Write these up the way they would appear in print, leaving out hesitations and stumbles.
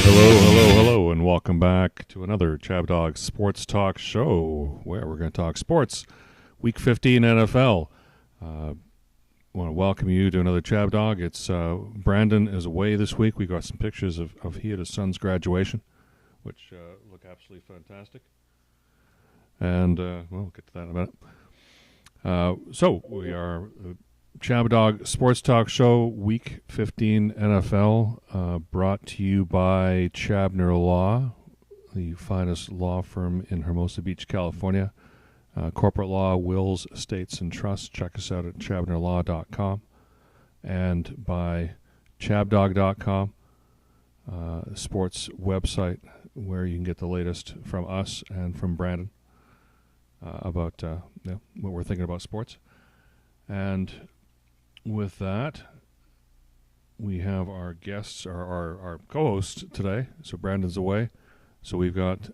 Hello, and welcome back to another ChabDog Sports Talk show where we're going to talk sports. Week 15 NFL. I want to welcome you to another ChabDog. It's Brandon is away this week. We got some pictures of he and his son's graduation, which look absolutely fantastic. And we'll get to that in a minute. So we are ChabDog Sports Talk Show, Week 15 NFL, brought to you by Chabner Law, the finest law firm in Hermosa Beach, California. Corporate law, wills, estates, and trusts. Check us out at chabnerlaw.com and by chabdog.com, sports website where you can get the latest from us and from Brandon about what we're thinking about sports. And with that, we have our guests, our co-hosts today. So Brandon's away. So we've got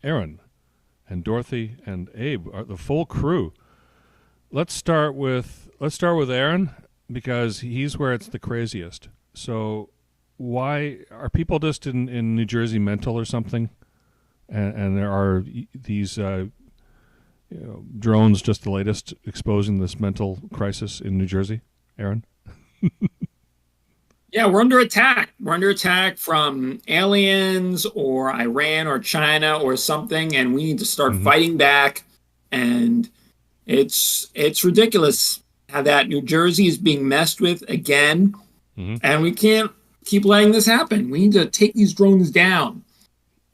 Aaron and Dorothy and Abe, the full crew. Let's start with Aaron because he's where it's the craziest. So why are people just in New Jersey mental or something? And there are these drones just the latest exposing this mental crisis in New Jersey, Aaron? Yeah, we're under attack. We're under attack from aliens or Iran or China or something, and we need to start fighting back. And it's ridiculous how that New Jersey is being messed with again, and we can't keep letting this happen. We need to take these drones down,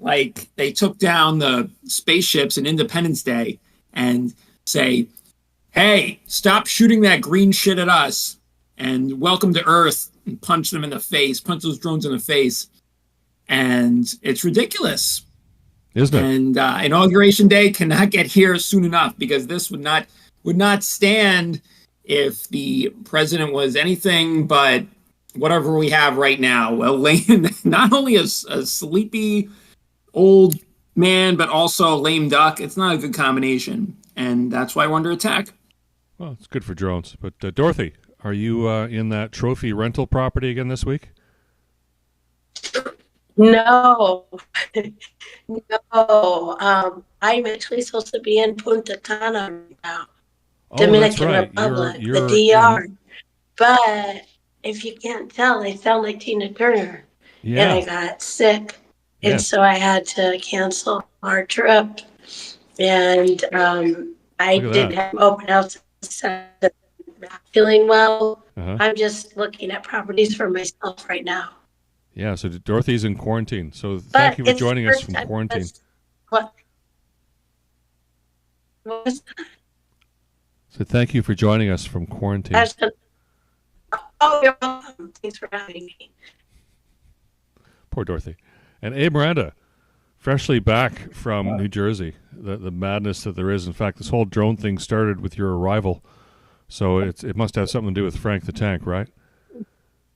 like they took down the spaceships in Independence Day, and say, "Hey, stop shooting that green shit at us, and welcome to Earth." And punch them in the face, punch those drones in the face. And it's ridiculous. Isn't it? And Inauguration Day cannot get here soon enough because this would not stand if the president was anything but whatever we have right now. Well, not only a sleepy old man, but also a lame duck. It's not a good combination. And that's why we're under attack. Well, it's good for drones. But Dorothy, are you in that trophy rental property again this week? No. No. I'm actually supposed to be in Punta Cana right now. Dominican Republic, the DR. But if you can't tell, I sound like Tina Turner. Yeah. And I got sick. And so I had to cancel our trip. And I didn't have open house. Not feeling well. I'm just looking at properties for myself right now. Yeah, so Dorothy's in quarantine. So thank you for joining us from quarantine. What was that? So thank you for joining us from quarantine. Oh, you're welcome. Thanks for having me. Poor Dorothy. And Abe Miranda, freshly back from New Jersey. The madness that there is. In fact, this whole drone thing started with your arrival. So it must have something to do with Frank the Tank, right?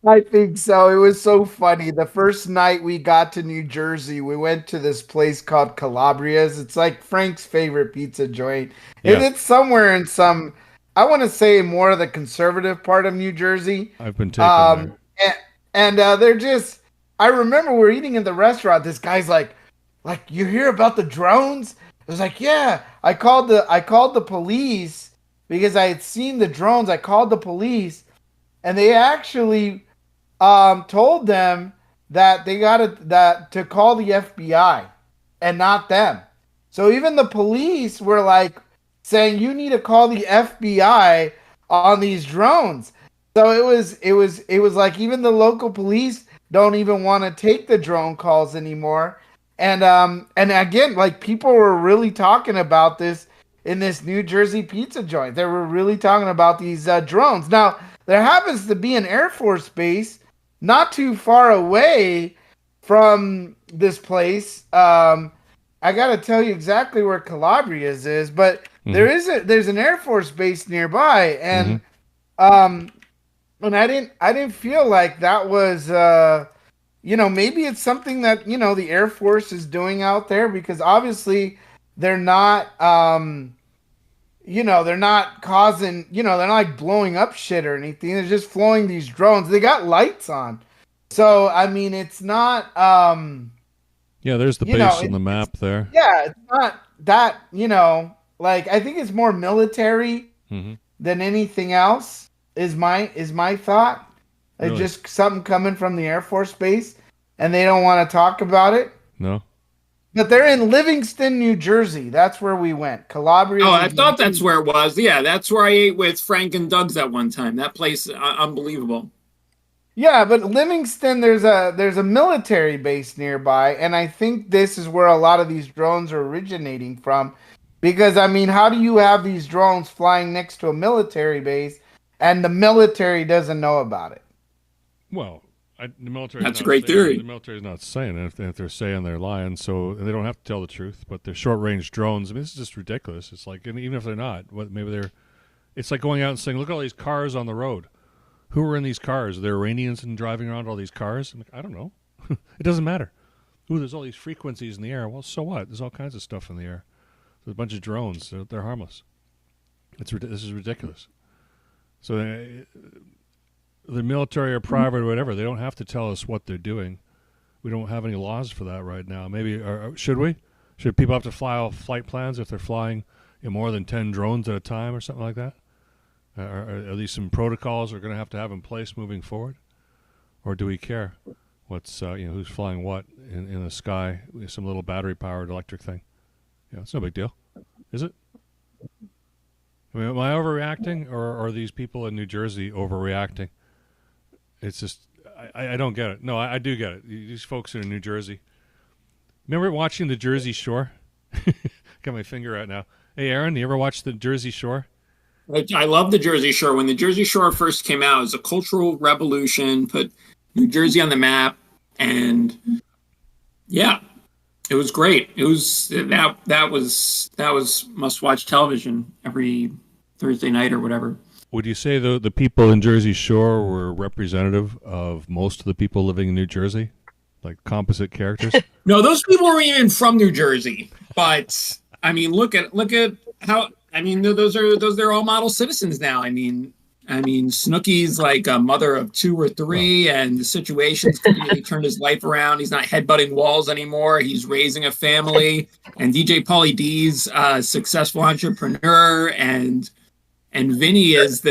I think so. It was so funny. The first night we got to New Jersey, we went to this place called Calabria's. It's like Frank's favorite pizza joint. Yeah. And it's somewhere in some, I want to say more of the conservative part of New Jersey. I've been taken there. And they're just, I remember we're eating in the restaurant. This guy's like, you hear about the drones? I was like, yeah. I called the police. Because I had seen the drones, I called the police, and they actually told them that they got to call the FBI and not them. So even the police were like saying, "You need to call the FBI on these drones." So it was like even the local police don't even want to take the drone calls anymore. And again, like people were really talking about this. In this New Jersey pizza joint, they were really talking about these drones. Now, there happens to be an Air Force base not too far away from this place. I got to tell you exactly where Calabria's is, but there's an Air Force base nearby, and I didn't feel like that was maybe it's something that the Air Force is doing out there because obviously they're not they're not causing, they're not like blowing up shit or anything. They're just flying these drones. They got lights on. So I mean, it's not. Yeah, there's the base on the map there. Yeah, it's not that. Like I think it's more military than anything else. Is my thought. Really? It's just something coming from the Air Force Base, and they don't want to talk about it. No. But they're in Livingston, New Jersey. That's where we went. Calabria. Oh, I thought that's where it was. Yeah, that's where I ate with Frank and Doug's that one time. That place, unbelievable. Yeah, but Livingston, there's a military base nearby, and I think this is where a lot of these drones are originating from. Because, I mean, how do you have these drones flying next to a military base, and the military doesn't know about it? Well, the military. That's a great theory. The military is not saying it. If they're saying, they're lying. So they don't have to tell the truth. But they're short-range drones. I mean, this is just ridiculous. It's like, and even if they're not, maybe they're. It's like going out and saying, "Look at all these cars on the road. Who are in these cars? Are there Iranians and driving around all these cars?" I'm like, I don't know. It doesn't matter. Ooh, there's all these frequencies in the air. Well, so what? There's all kinds of stuff in the air. There's a bunch of drones. They're harmless. This is ridiculous. So the military or private or whatever, they don't have to tell us what they're doing. We don't have any laws for that right now. Maybe, should we? Should people have to file flight plans if they're flying more than 10 drones at a time or something like that? Are these some protocols we're going to have in place moving forward? Or do we care what's who's flying what in the sky, some little battery-powered electric thing? It's no big deal. Is it? I mean, am I overreacting, or are these people in New Jersey overreacting? It's just, I don't get it. No, I do get it. These folks in New Jersey. Remember watching the Jersey Shore? Got my finger out now. Hey, Aaron, you ever watch the Jersey Shore? I love the Jersey Shore. When the Jersey Shore first came out, it was a cultural revolution, put New Jersey on the map, and yeah, it was great. It was that was must-watch television every Thursday night or whatever. Would you say the people in Jersey Shore were representative of most of the people living in New Jersey, like composite characters? No, those people weren't even from New Jersey. But I mean, look at how. I mean, they're all model citizens now. I mean, Snooki's like a mother of 2 or 3, and the situation's completely turned his life around. He's not headbutting walls anymore. He's raising a family. And DJ Pauly D's a successful entrepreneur, and Vinny is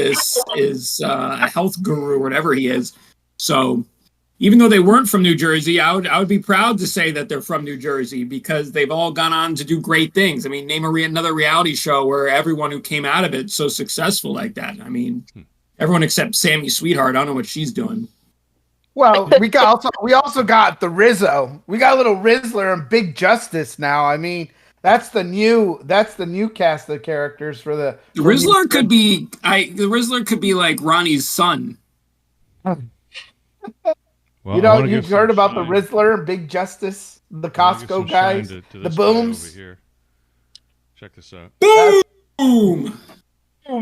a health guru or whatever he is. So even though they weren't from New Jersey, I would be proud to say that they're from New Jersey, because they've all gone on to do great things. I mean, name another reality show where everyone who came out of it so successful like that. I mean, everyone except Sammy Sweetheart. I don't know what she's doing. Well, we also got the Rizzo. We got a little Rizzler and Big Justice now. I mean, that's the new cast of characters for the Rizzler could be like Ronnie's son. Well, you've heard about the Rizzler, Big Justice, the Costco guys, the Booms. Over here. Check this out. Boom!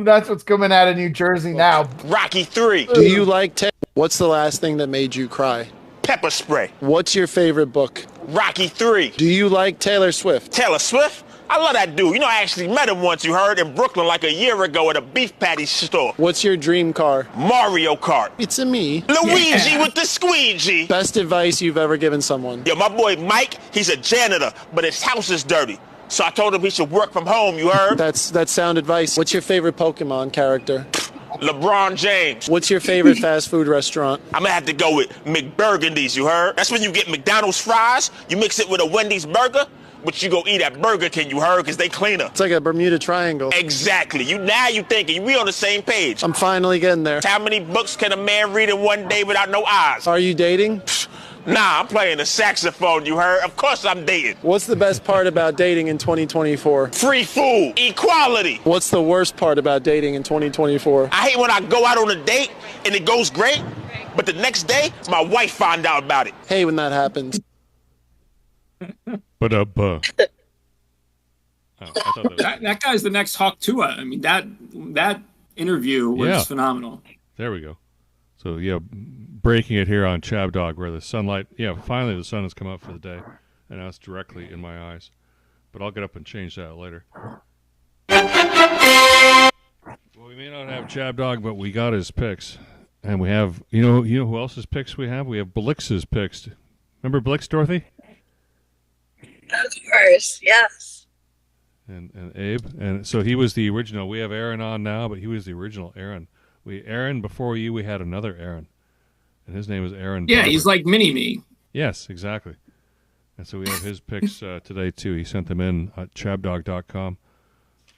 That's what's coming out of New Jersey now. Rocky 3. Do you like What's the last thing that made you cry? Pepper spray. What's your favorite book? Rocky 3. Do you like Taylor Swift? Taylor Swift? I love that dude. I actually met him once, you heard, in Brooklyn like a year ago at a beef patty store. What's your dream car? Mario Kart. It's a me. Luigi with the squeegee. Best advice you've ever given someone? Yo, my boy Mike, he's a janitor, but his house is dirty. So I told him he should work from home, you heard? That's sound advice. What's your favorite Pokemon character? LeBron James. What's your favorite fast food restaurant? I'm gonna have to go with McBurgundy's, you heard? That's when you get McDonald's fries, you mix it with a Wendy's burger, but you go eat at Burger King, you heard, because they cleaner. It's like a Bermuda Triangle. Exactly. Now you thinking, we on the same page. I'm finally getting there. How many books can a man read in one day without no eyes? Are you dating? Nah, I'm playing the saxophone, you heard? Of course I'm dating. What's the best part about dating in 2024? Free food. Equality. What's the worst part about dating in 2024? I hate when I go out on a date and it goes great, but the next day, my wife found out about it. Hey, when that happens. That guy's the next Hawk Tua. I mean, that interview was phenomenal. There we go. So, breaking it here on ChabDog, where the sunlight, finally the sun has come up for the day, and now it's directly in my eyes. But I'll get up and change that later. Well, we may not have ChabDog, but we got his picks. And we have, you know who else's picks we have? We have Blixx's picks. Remember Blixx, Dorothy? Of course, yes. And Abe. And so he was the original. We have Aaron on now, but he was the original Aaron. Aaron, before you, we had another Aaron. And his name was Aaron Yeah, Barber. he's like mini-me. Yes, exactly. And so we have his picks today, too. He sent them in at ChabDog.com.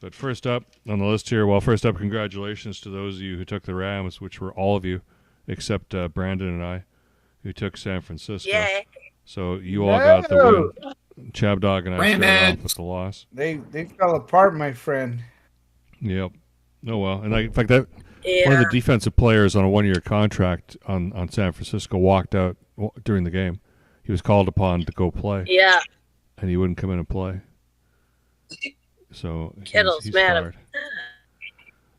But first up on the list here, congratulations to those of you who took the Rams, which were all of you, except Brandon and I, who took San Francisco. Yay. So you all got the win. ChabDog and I started off with the loss. They fell apart, my friend. Yep. Oh, well. And in fact, one Yeah. of the defensive players on a one-year contract on San Francisco walked out during the game. He was called upon to go play. Yeah. And he wouldn't come in and play. So Kittle's he's mad. fired.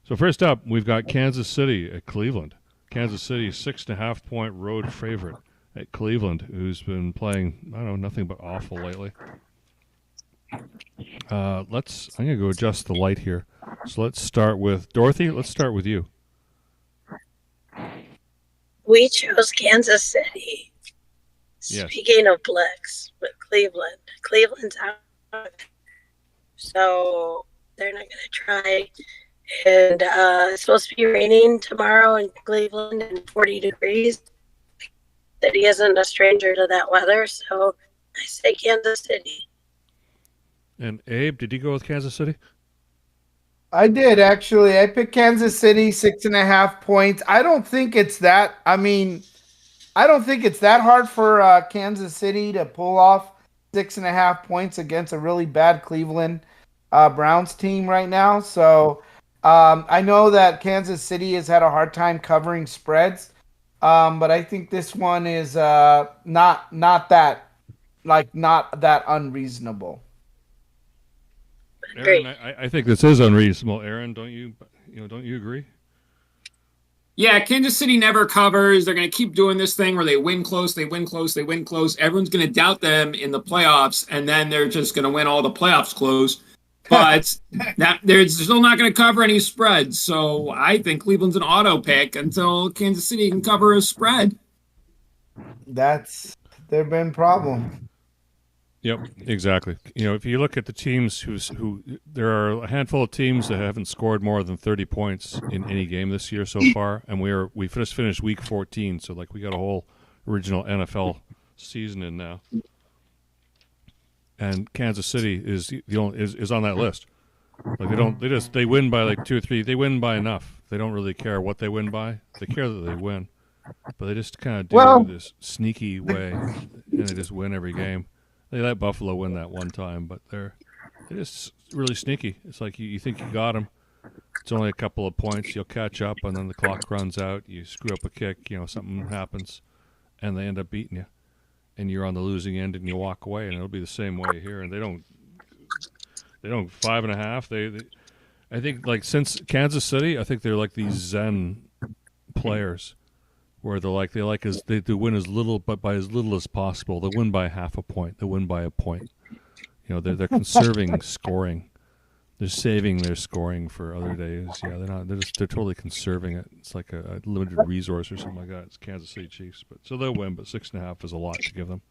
So first up, we've got Kansas City at Cleveland. Kansas City, 6.5-point road favorite at Cleveland, who's been playing, nothing but awful lately. I'm going to go adjust the light here. So let's start with Dorothy. Let's start with you. We chose Kansas City. Yes. Speaking of Blixx, with Cleveland's out. So they're not going to try. And it's supposed to be raining tomorrow in Cleveland and 40 degrees. That he isn't a stranger to that weather. So I say Kansas City. And Abe, did you go with Kansas City? I did, actually. I picked Kansas City, 6.5 points. I don't think it's that hard for Kansas City to pull off 6.5 points against a really bad Cleveland Browns team right now. So I know that Kansas City has had a hard time covering spreads, but I think this one is not that unreasonable. Aaron, I think this is unreasonable. Aaron, don't you agree? Yeah, Kansas City never covers. They're going to keep doing this thing where they win close, they win close, they win close. Everyone's going to doubt them in the playoffs, and then they're just going to win all the playoffs close. But they're still not going to cover any spreads. So I think Cleveland's an auto pick until Kansas City can cover a spread. That's their been problem. Yep, exactly. If you look at the teams who there are a handful of teams that haven't scored more than 30 points in any game this year so far, and we just finished week 14, so we got a whole original NFL season in now. And Kansas City is on that list. They win by 2 or 3. They win by enough. They don't really care what they win by. They care that they win, but they just kind of do it this sneaky way, and they just win every game. They let Buffalo win that one time, but they're just really sneaky. It's like you think you got them. It's only a couple of points. You'll catch up, and then the clock runs out. You screw up a kick. Something happens, and they end up beating you. And you're on the losing end, and you walk away, and it'll be the same way here. And they don't 5.5. I think since Kansas City, I think they're like these Zen players. Where they win as little, but by as little as possible. They win by half a point. They win by a point. They're conserving scoring. They're saving their scoring for other days. Yeah, they're not. They're totally conserving it. It's like a limited resource or something like that. It's Kansas City Chiefs, so they'll win. But 6.5 is a lot to give them.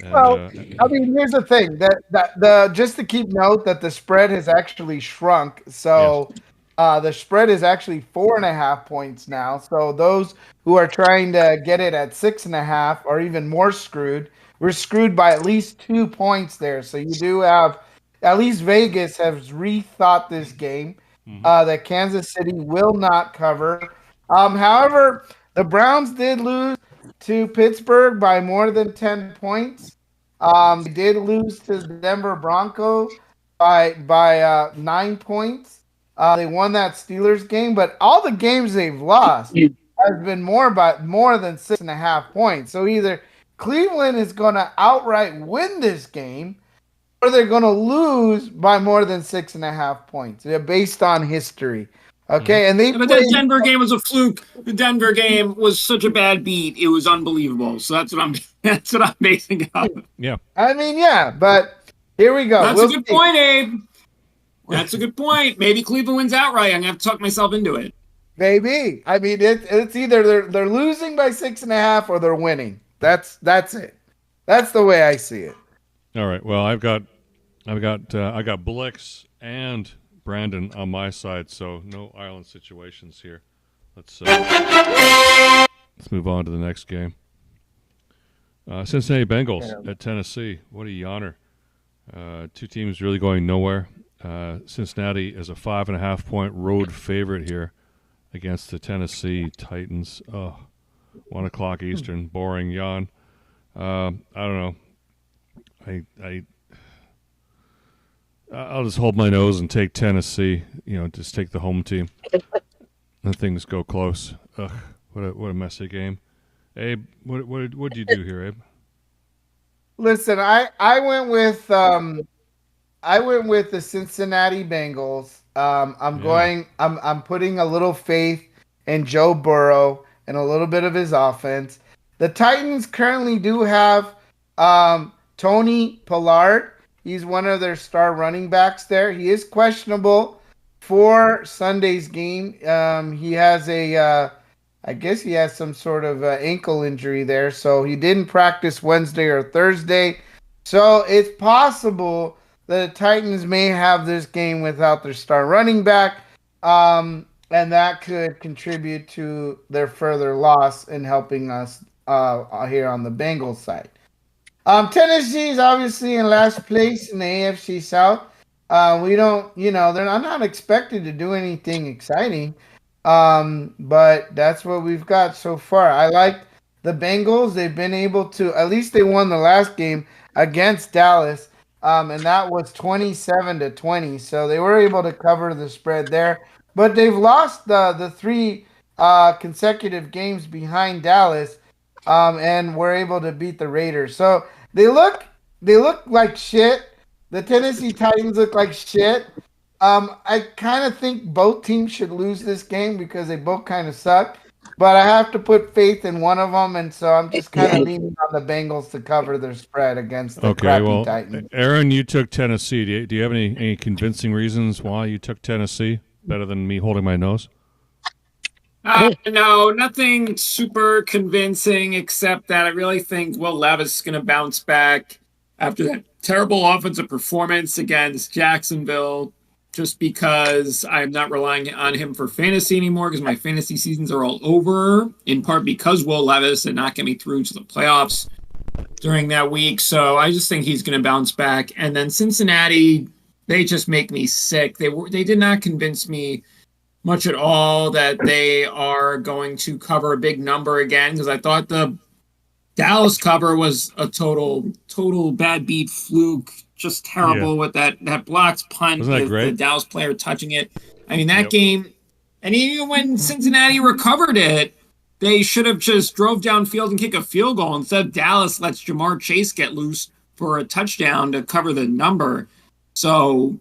And, here's the thing that just to keep note that the spread has actually shrunk. So. Yes. The spread is actually 4.5 points now. So those who are trying to get it at 6.5 are even more screwed. We're screwed by at least 2 points there. So you do have, at least Vegas has rethought this game that Kansas City will not cover. However, the Browns did lose to Pittsburgh by more than 10 points. They did lose to the Denver Broncos by 9 points. They won that Steelers game, but all the games they've lost has been more than 6.5 points. So either Cleveland is going to outright win this game, or they're going to lose by more than 6.5 points. They're based on history. Okay, and but that Denver game was a fluke. The Denver game was such a bad beat; it was unbelievable. So that's what I'm basing it on. Yeah, but here we go. That's a good point, Abe. That's a good point. Maybe Cleveland wins outright. I'm going to have to talk myself into it. Maybe. I mean, it's either they're losing by 6.5 or they're winning. That's it. That's the way I see it. All right. Well, I got Blixx and Brandon on my side, so no island situations here. Let's move on to the next game. Cincinnati Bengals at Tennessee. What a yawner. Two teams really going nowhere. Cincinnati is a 5.5-point road favorite here against the Tennessee Titans. 1 o'clock Eastern, boring yawn. I don't know. I'll just hold my nose and take Tennessee. Just take the home team. And things go close. Ugh, what a messy game. Abe, what did you do here, Abe? Listen, I went with the Cincinnati Bengals. I'm putting a little faith in Joe Burrow and a little bit of his offense. The Titans currently do have Tony Pollard. He's one of their star running backs there. He is questionable for Sunday's game. He has I guess he has some sort of ankle injury there, so he didn't practice Wednesday or Thursday. So it's possible that the Titans may have this game without their star running back, and that could contribute to their further loss in helping us here on the Bengals side. Tennessee is obviously in last place in the AFC South. We don't, they're not expected to do anything exciting. But that's what we've got so far. I like the Bengals. They've been able to, at least they won the last game against Dallas. And that was 27-20. So they were able to cover the spread there, but they've lost the 3 consecutive games behind Dallas. And were able to beat the Raiders. So they look like shit. The Tennessee Titans look like shit. I kind of think both teams should lose this game because they both kind of suck. But I have to put faith in one of them, and so I'm just kind of leaning on the Bengals to cover their spread against the crappy Titans. Aaron, you took Tennessee. Do you have any convincing reasons why you took Tennessee better than me holding my nose? No, nothing super convincing except that I really think Will Levis is going to bounce back after that terrible offensive performance against Jacksonville, just because I'm not relying on him for fantasy anymore because my fantasy seasons are all over, in part because Will Levis did not get me through to the playoffs during that week. So I just think he's going to bounce back. And then Cincinnati, they just make me sick. They did not convince me much at all that they are going to cover a big number again, because I thought the Dallas cover was a total bad beat fluke, just terrible with that blocks punt with the Dallas player touching it. I mean, that game, and even when Cincinnati recovered it, they should have just drove downfield and kicked a field goal. Instead, Dallas lets Jamar Chase get loose for a touchdown to cover the number. So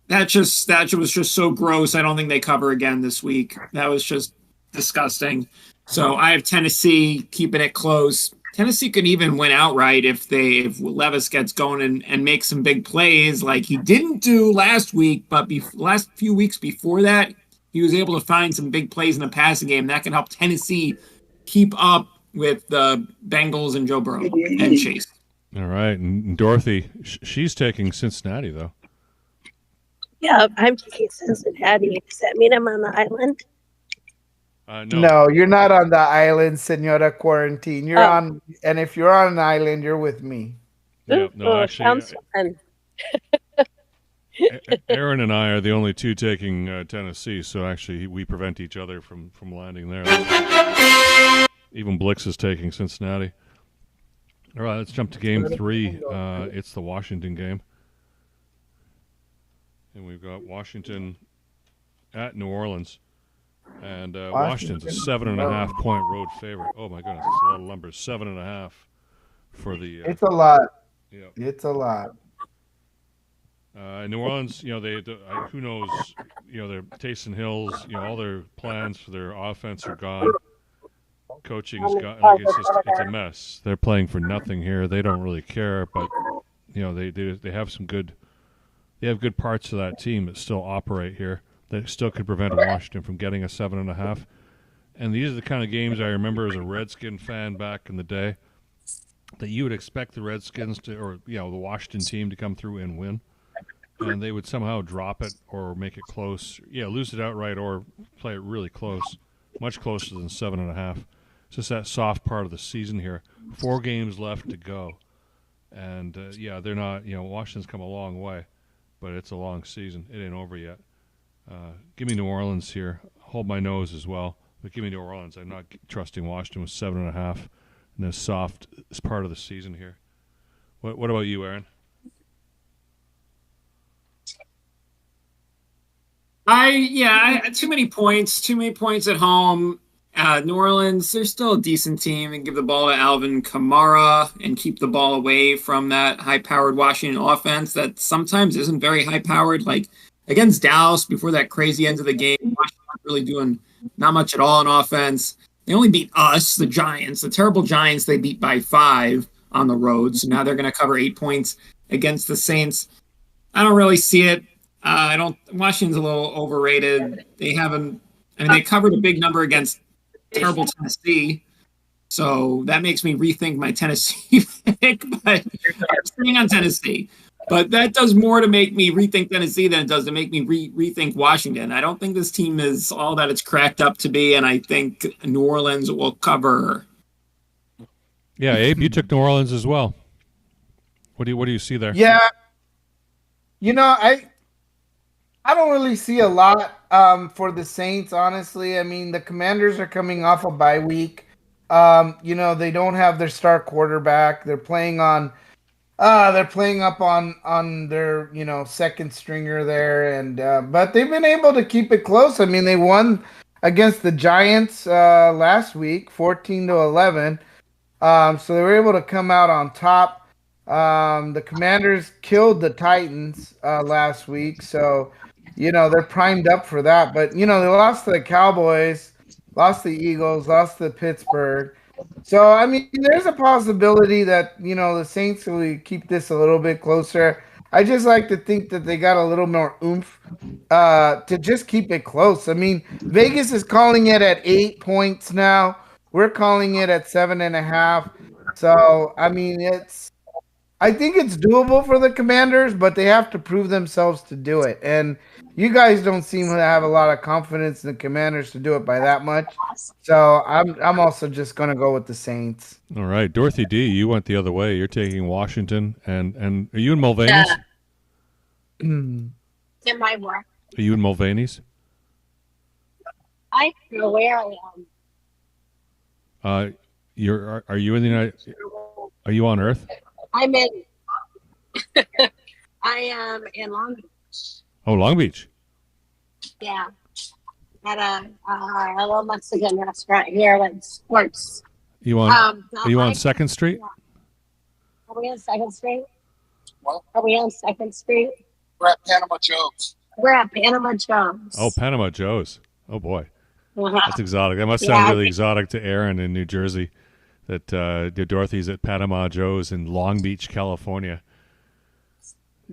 that was just so gross. I don't think they cover again this week. That was just disgusting. So I have Tennessee keeping it close. Tennessee could even win outright if Levis gets going and makes some big plays like he didn't do last week, but last few weeks before that, he was able to find some big plays in the passing game. That can help Tennessee keep up with the Bengals and Joe Burrow and Chase. All right. And Dorothy, she's taking Cincinnati, though. Yeah, I'm taking Cincinnati. Does that mean I'm on the island? No, you're not on the island, Senora Quarantine. You're on, and if you're on an island, you're with me. Yeah, no, actually, sounds fun. Aaron and I are the only two taking Tennessee, so actually we prevent each other from landing there. Even Blixx is taking Cincinnati. All right, let's jump to game 3. It's the Washington game. And we've got Washington at New Orleans. And Washington's a 7.5-point road favorite. Oh, my goodness. It's a lot of numbers. 7.5 for the... it's a lot. Yeah. It's a lot. New Orleans, who knows, they're Taysom Hill's, all their plans for their offense are gone. Coaching's gone. It's a mess. They're playing for nothing here. They don't really care, but, they have some good... They have good parts of that team that still operate here. that still could prevent Washington from getting a 7.5. And these are the kind of games I remember as a Redskin fan back in the day, that you would expect the Redskins to, or the Washington team to come through and win, and they would somehow drop it or make it close. Lose it outright or play it really close, much closer than 7.5. It's just that soft part of the season here. 4 games left to go, and they're not. Washington's come a long way, but it's a long season. It ain't over yet. Give me New Orleans here. Hold my nose as well, but give me New Orleans. I'm not trusting Washington with 7.5 in this soft part of the season here. What about you, Aaron? Too many points at home. New Orleans, they're still a decent team, and give the ball to Alvin Kamara and keep the ball away from that high-powered Washington offense that sometimes isn't very high-powered. Like against Dallas before that crazy end of the game, Washington not really doing not much at all on offense. They only beat us, the Giants, the terrible Giants. They beat by 5 on the road, so now they're going to cover 8 points against the Saints. I don't really see it. Washington's a little overrated. They covered a big number against terrible Tennessee. So that makes me rethink my Tennessee pick, but I'm staying on Tennessee. But that does more to make me rethink Tennessee than it does to make me rethink Washington. I don't think this team is all that it's cracked up to be, and I think New Orleans will cover. Yeah, Abe, you took New Orleans as well. What do you see there? Yeah. I don't really see a lot for the Saints, honestly. I mean, the Commanders are coming off a bye week. They don't have their star quarterback. They're playing up on their second stringer there, and but they've been able to keep it close. I mean, they won against the Giants last week, 14-11. So they were able to come out on top. The Commanders killed the Titans last week, so they're primed up for that. But they lost to the Cowboys, lost to the Eagles, lost to Pittsburgh. So I mean, there's a possibility that the Saints will keep this a little bit closer. I just like to think that they got a little more oomph to just keep it close. I mean, Vegas is calling it at 8 points now. We're calling it at 7.5. So I mean, I think it's doable for the Commanders, but they have to prove themselves to do it. And you guys don't seem to have a lot of confidence in the Commanders to do it by that much. So I'm also just going to go with the Saints. All right. Dorothy D, you went the other way. You're taking Washington. And are you in Mulvaney's? Am I what? Are you in Mulvaney's? I don't know where I am. Are you in the United? Are you on Earth? I'm in. I am in Long Beach. Oh, Long Beach. Yeah, at a little Mexican restaurant here with sports. You on? Are you on Second Street? Yeah. Are we on Second Street? What? Are we on Second Street? We're at Panama Joe's. We're at Panama Joe's. Oh, Panama Joe's. Oh boy, Uh-huh. That's exotic. That must sound really exotic to Aaron in New Jersey. That Dorothy's at Panama Joe's in Long Beach, California.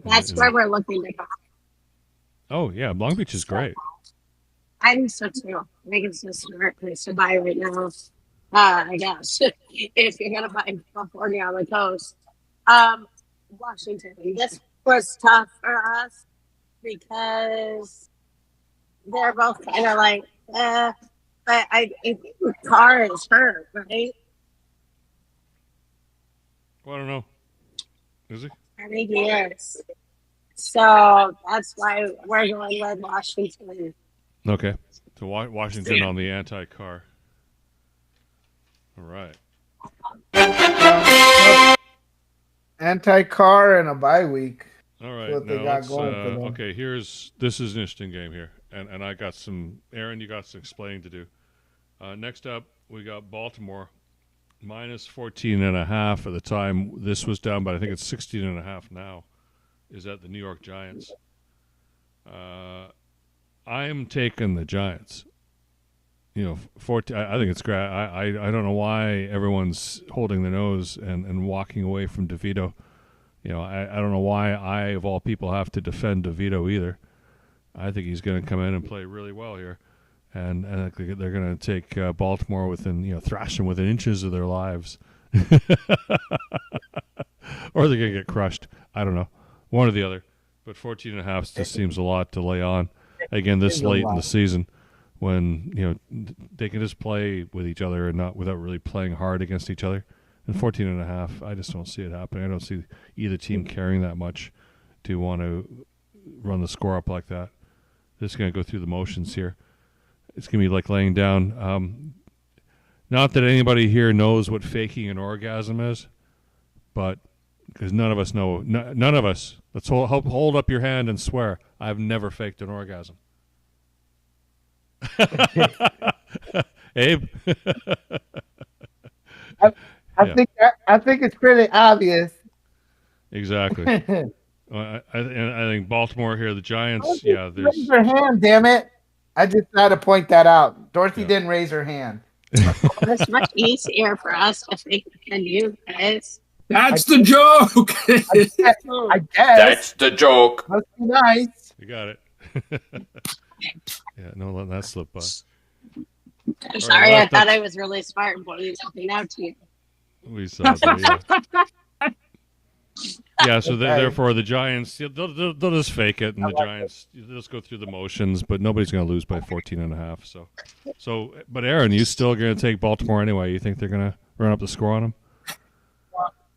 That's where we're looking to go. Oh yeah, Long Beach is great. I think so too. I think it's just a smart place to buy right now. I guess if you're gonna buy in California on the coast. Washington. This was tough for us because they're both kind of like, but I think the car is hurt, right? Well, I don't know. Is he? I think he is. So that's why we're going with Washington. Okay. So Washington on the anti-car. All right. Anti-car and a bye week. All right. What they Now got going for them. okay, this is an interesting game here. And I got some, Aaron, you got some explaining to do. Next up, we got Baltimore minus 14.5 at the time. This was down, but I think it's 16.5 now. Is at the New York Giants. I'm taking the Giants. 14. I think it's great. I don't know why everyone's holding their nose and walking away from DeVito. I don't know why I, of all people, have to defend DeVito either. I think he's going to come in and play really well here, and I think they're going to take Baltimore within, thrash them within inches of their lives, or they're going to get crushed. I don't know, one or the other. But 14.5 just seems a lot to lay on. Again, this late in the season, when they can just play with each other and not without really playing hard against each other. And 14.5, I just don't see it happening. I don't see either team caring that much to want to run the score up like that. They're just going to go through the motions here. It's going to be like laying down. Not that anybody here knows what faking an orgasm is, but because none of us know. None of us. Let's hold up your hand and swear. I've never faked an orgasm. Abe? I think it's pretty obvious. Exactly. I think Baltimore here, the Giants. Yeah, raise her hand, damn it! I just had to point that out. Dorothy didn't raise her hand. It's much easier for us to fake than you guys. That's the joke. I guess. That's the joke. Must be nice. You got it. Yeah, no, let that slip by. Sorry, I thought I was really smart and pointing something out to you. We saw that, yeah. So therefore, the Giants, they'll just fake it, and the Giants, they'll just go through the motions, but nobody's going to lose by 14.5. So, but Aaron, you still going to take Baltimore anyway? You think they're going to run up the score on them?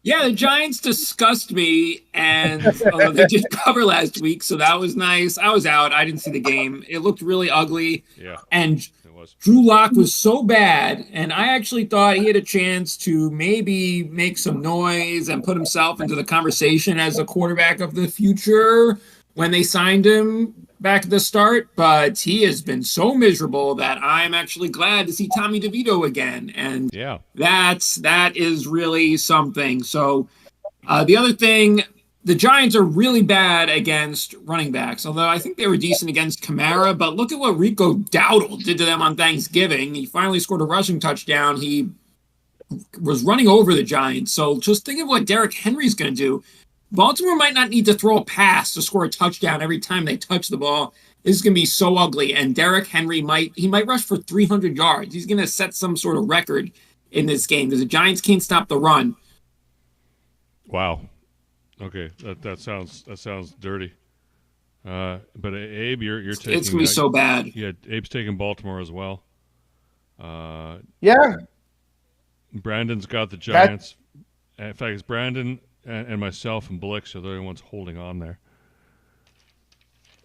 Yeah, the Giants disgust me, and they did cover last week, so that was nice. I was out. I didn't see the game. It looked really ugly. Yeah, and it was. Drew Lock was so bad, and I actually thought he had a chance to maybe make some noise and put himself into the conversation as a quarterback of the future when they signed him back at the start, but he has been so miserable that I'm actually glad to see Tommy DeVito again. And that is really something. So the other thing, the Giants are really bad against running backs, although I think they were decent against Kamara, but look at what Rico Dowdle did to them on Thanksgiving. He finally scored a rushing touchdown. He was running over the Giants. So just think of what Derrick Henry's going to do. Baltimore might not need to throw a pass to score a touchdown every time they touch the ball. This is going to be so ugly, and Derrick Henry might rush for 300 yards. He's going to set some sort of record in this game because the Giants can't stop the run. Wow. Okay, that sounds dirty. But Abe, you're taking. It's going to be so bad. Yeah, Abe's taking Baltimore as well. Yeah. Brandon's got the Giants. In fact, it's Brandon and myself and Blixx are the only ones holding on there.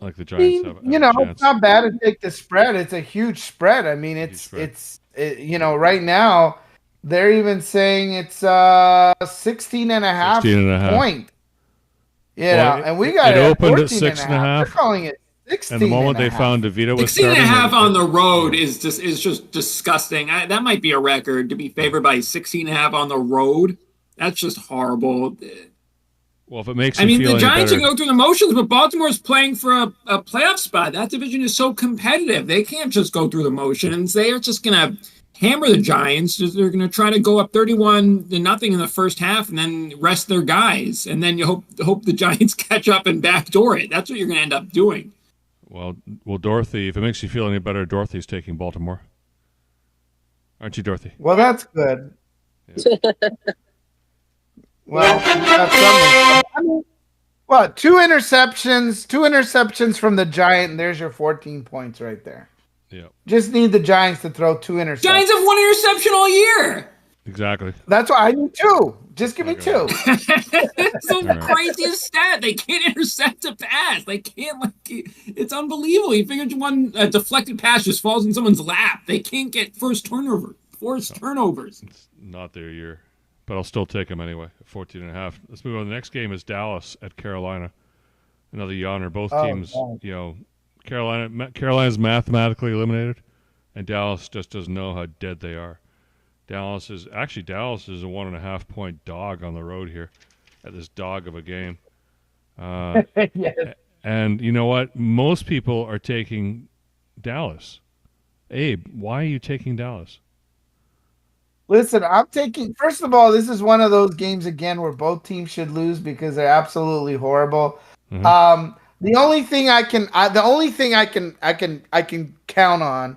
Like the Giants have a chance. It's not bad to take the spread. It's a huge spread. I mean, it's right now they're even saying it's 16 and a half point. And we got it opened at 6.5. They're calling it 16. And the moment they found DeVito was 16 and a half on the road is just disgusting. That might be a record to be favored by 16 and a half on the road. That's just horrible. Well, if it makes you feel the Giants better. are going through the motions, but Baltimore's playing for a playoff spot. That division is so competitive. They can't just go through the motions. They are just going to hammer the Giants. They're going to try to go up 31-0 in the first half and then rest their guys. And then you hope the Giants catch up and backdoor it. That's what you're going to end up doing. Well, Dorothy, if it makes you feel any better, Dorothy's taking Baltimore. Aren't you, Dorothy? Well, that's good. Yeah. Well, that's something. What? Two interceptions from the Giant, and there's your 14 points right there. Yeah. Just need the Giants to throw 2 interceptions. Giants have 1 interception all year. Exactly. That's why I need 2. Just give me 2. It's the craziest stat. They can't intercept a pass. They can't. It's unbelievable. You figured a deflected pass just falls in someone's lap. They can't get forced turnovers. It's not their year. But I'll still take them anyway, 14.5. Let's move on. The next game is Dallas at Carolina. Another yawner. Both teams, Carolina's mathematically eliminated, and Dallas just doesn't know how dead they are. Dallas is a 1.5 point dog on the road here at this dog of a game. Yes. And you know what? Most people are taking Dallas. Abe, why are you taking Dallas? Listen, first of all, this is one of those games again where both teams should lose because they're absolutely horrible. Mm-hmm. the only thing I can count on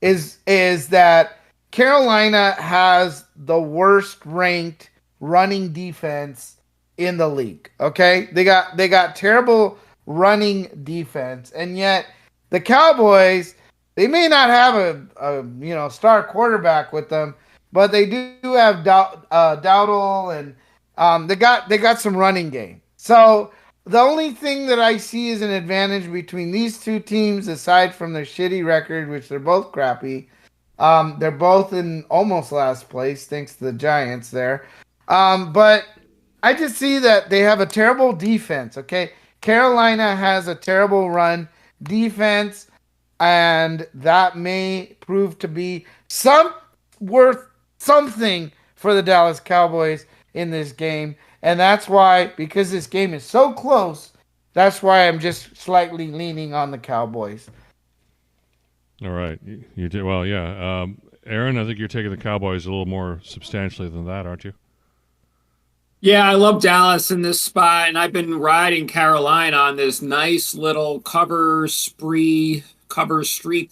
is that Carolina has the worst ranked running defense in the league. Okay, they got terrible running defense, and yet the Cowboys, they may not have a star quarterback with them, but they do have Dowdle, and they got some running game. So the only thing that I see as an advantage between these two teams, aside from their shitty record, which they're both crappy, they're both in almost last place thanks to the Giants there. But I just see that they have a terrible defense. Okay, Carolina has a terrible run defense, and that may prove to be worth something for the Dallas Cowboys in this game. And that's why, because this game is so close, that's why I'm just slightly leaning on the Cowboys. All right. You did well, yeah. Aaron, I think you're taking the Cowboys a little more substantially than that, aren't you? Yeah, I love Dallas in this spot, and I've been riding Carolina on this nice little cover streak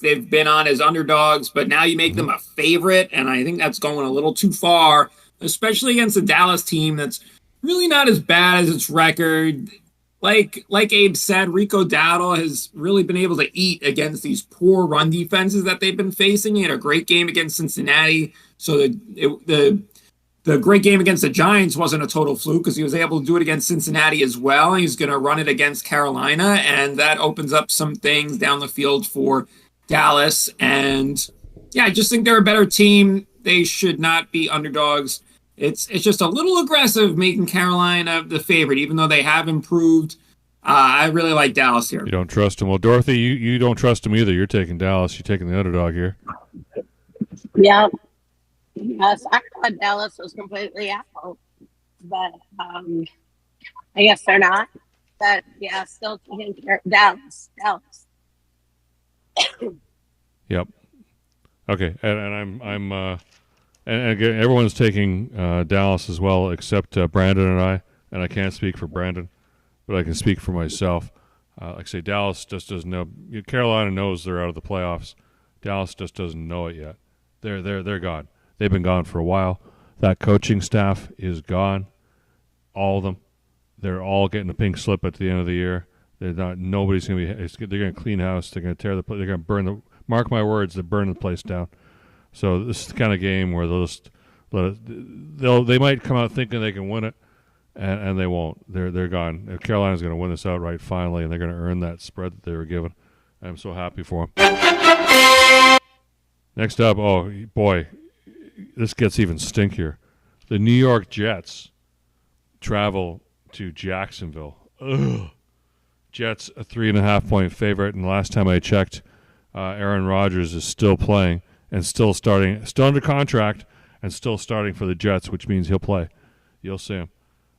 they've been on as underdogs, but now you make them a favorite, and I think that's going a little too far, especially against a Dallas team that's really not as bad as its record. Like Abe said, Rico Dowdle has really been able to eat against these poor run defenses that they've been facing. He had a great game against Cincinnati, so the great game against the Giants wasn't a total fluke because he was able to do it against Cincinnati as well. He's going to run it against Carolina, and that opens up some things down the field for Dallas. And yeah, I just think they're a better team. They should not be underdogs. It's just a little aggressive making Carolina the favorite, even though they have improved. I really like Dallas here. You don't trust him. Well, Dorothy, you don't trust him either. You're taking Dallas. You're taking the underdog here. Yeah. Yes, I thought Dallas was completely out, but I guess they're not. But yeah, still taking Dallas. Yep. Okay, and I'm and again, everyone's taking Dallas as well, except Brandon and I can't speak for Brandon, but I can speak for myself. Like I say, Dallas just doesn't know. Carolina knows they're out of the playoffs. Dallas just doesn't know it yet. They're gone. They've been gone for a while. That coaching staff is gone. All of them. They're all getting a pink slip at the end of the year. They're not. Nobody's going to be. They're going to clean house. They're going to tear the. They're going to burn the. Mark my words. They're burning the place down. So this is the kind of game where they'll just let it. They might come out thinking they can win it, and they won't. They're gone. Carolina's going to win this outright finally, and they're going to earn that spread that they were given. I'm so happy for them. Next up, oh boy. This gets even stinkier. The New York Jets travel to Jacksonville. Ugh. Jets a 3.5-point favorite, and last time I checked, Aaron Rodgers is still playing and still under contract, and still starting for the Jets, which means he'll play. You'll see him.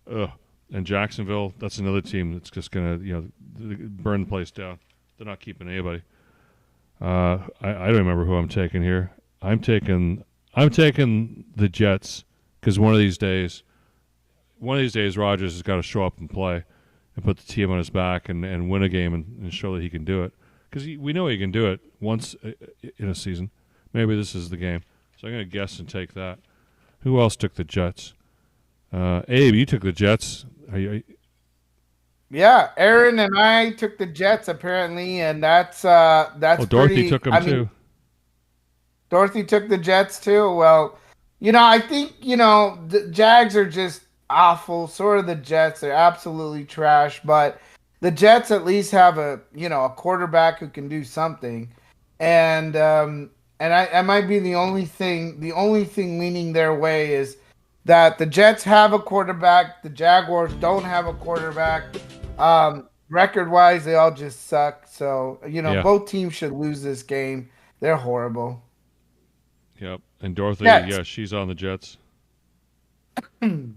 Ugh. And Jacksonville, that's another team that's just gonna burn the place down. They're not keeping anybody. I don't remember who I'm taking here. I'm taking the Jets because one of these days Rodgers has got to show up and play and put the team on his back and win a game and show that he can do it. Because we know he can do it once in a season. Maybe this is the game. So I'm going to guess and take that. Who else took the Jets? Abe, you took the Jets. Yeah, Aaron and I took the Jets apparently, and that's well, Dorothy took them too. Dorothy took the Jets too. Well, I think, the Jags are just awful. So are the Jets. They're absolutely trash. But the Jets at least have a quarterback who can do something. And I might be the only thing leaning their way is that the Jets have a quarterback. The Jaguars don't have a quarterback. Record-wise, they all just suck. So, both teams should lose this game. They're horrible. Yep. And Dorothy, yeah, she's on the Jets. I am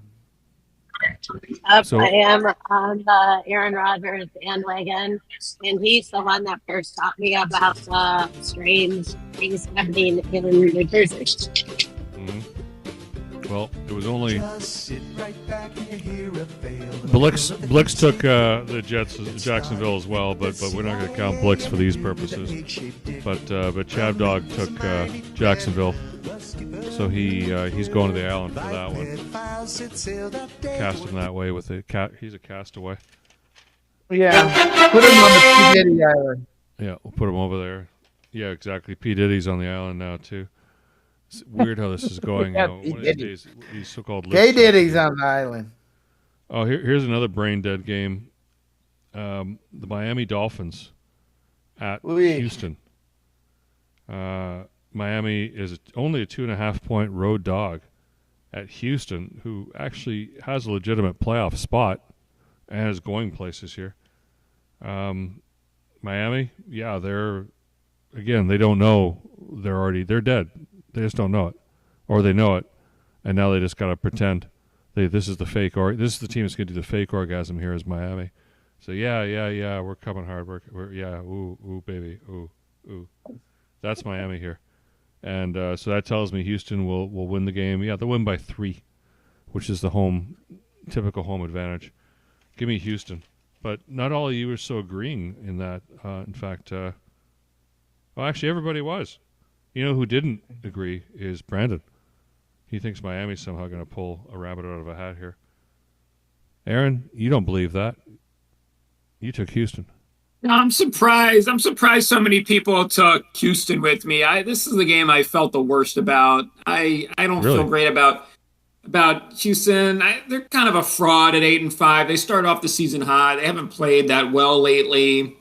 on the Aaron Rodgers bandwagon, and he's the one that first taught me about strange things happening in New Jersey. Mm-hmm. Well, it was only Blixx took the Jets, Jacksonville as well, but we're not going to count Blixx for these purposes. But ChabDog took Jacksonville, so he's going to the island for that one. Cast him that way with a cat. He's a castaway. Yeah, put him on the P. Diddy Island. Yeah, we'll put him over there. Yeah, exactly. P. Diddy's on the island now too. It's weird how this is going. Yeah, one of these days, these so-called P. Diddy's on the island. Oh, here's another brain dead game. The Miami Dolphins at Houston. Miami is only a 2.5-point road dog at Houston, who actually has a legitimate playoff spot and is going places here. Miami, yeah, they don't know they're dead. They just don't know it, or they know it, and now they just gotta pretend. This is the fake, or this is the team that's gonna do the fake orgasm here is Miami. So yeah, we're coming hard. We're ooh baby, ooh. That's Miami here, and so that tells me Houston will win the game. Yeah, they'll win by 3, which is the typical home advantage. Give me Houston, but not all of you are so agreeing in that. In fact, well, actually, everybody was. You know who didn't agree is Brandon. He thinks Miami's somehow going to pull a rabbit out of a hat here. Aaron, you don't believe that. You took Houston. No, I'm surprised. I'm surprised so many people took Houston with me. This is the game I felt the worst about. I don't feel great about Houston. They're kind of a fraud at 8-5. They started off the season hot. They haven't played that well lately.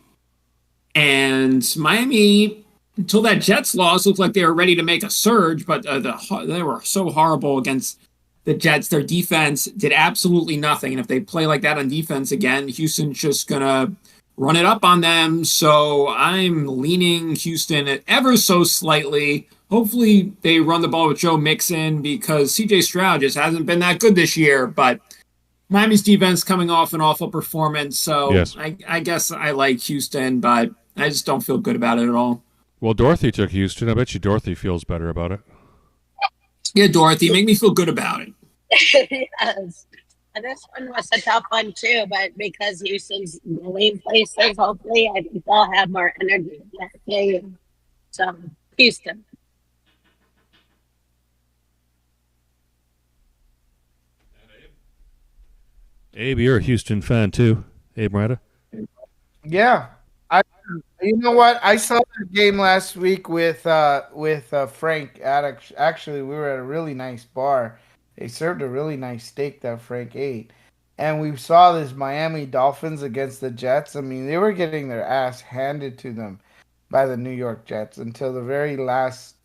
And Miami, until that Jets loss, looked like they were ready to make a surge, but they were so horrible against the Jets. Their defense did absolutely nothing. And if they play like that on defense again, Houston's just going to run it up on them. So I'm leaning Houston ever so slightly. Hopefully they run the ball with Joe Mixon, because CJ Stroud just hasn't been that good this year. But Miami's defense coming off an awful performance. So yes. I guess I like Houston, but I just don't feel good about it at all. Well, Dorothy took Houston. I bet you Dorothy feels better about it. Yeah, Dorothy, make me feel good about it. Yes. And this one was a tough one, too, but because Houston's going places, hopefully, I think they'll have more energy in that game. So, Houston. Abe, you're a Houston fan, too. Abe Miranda? Yeah. You know what? I saw the game last week with Frank. Actually, we were at a really nice bar. They served a really nice steak that Frank ate. And we saw this Miami Dolphins against the Jets. I mean, they were getting their ass handed to them by the New York Jets until the very last,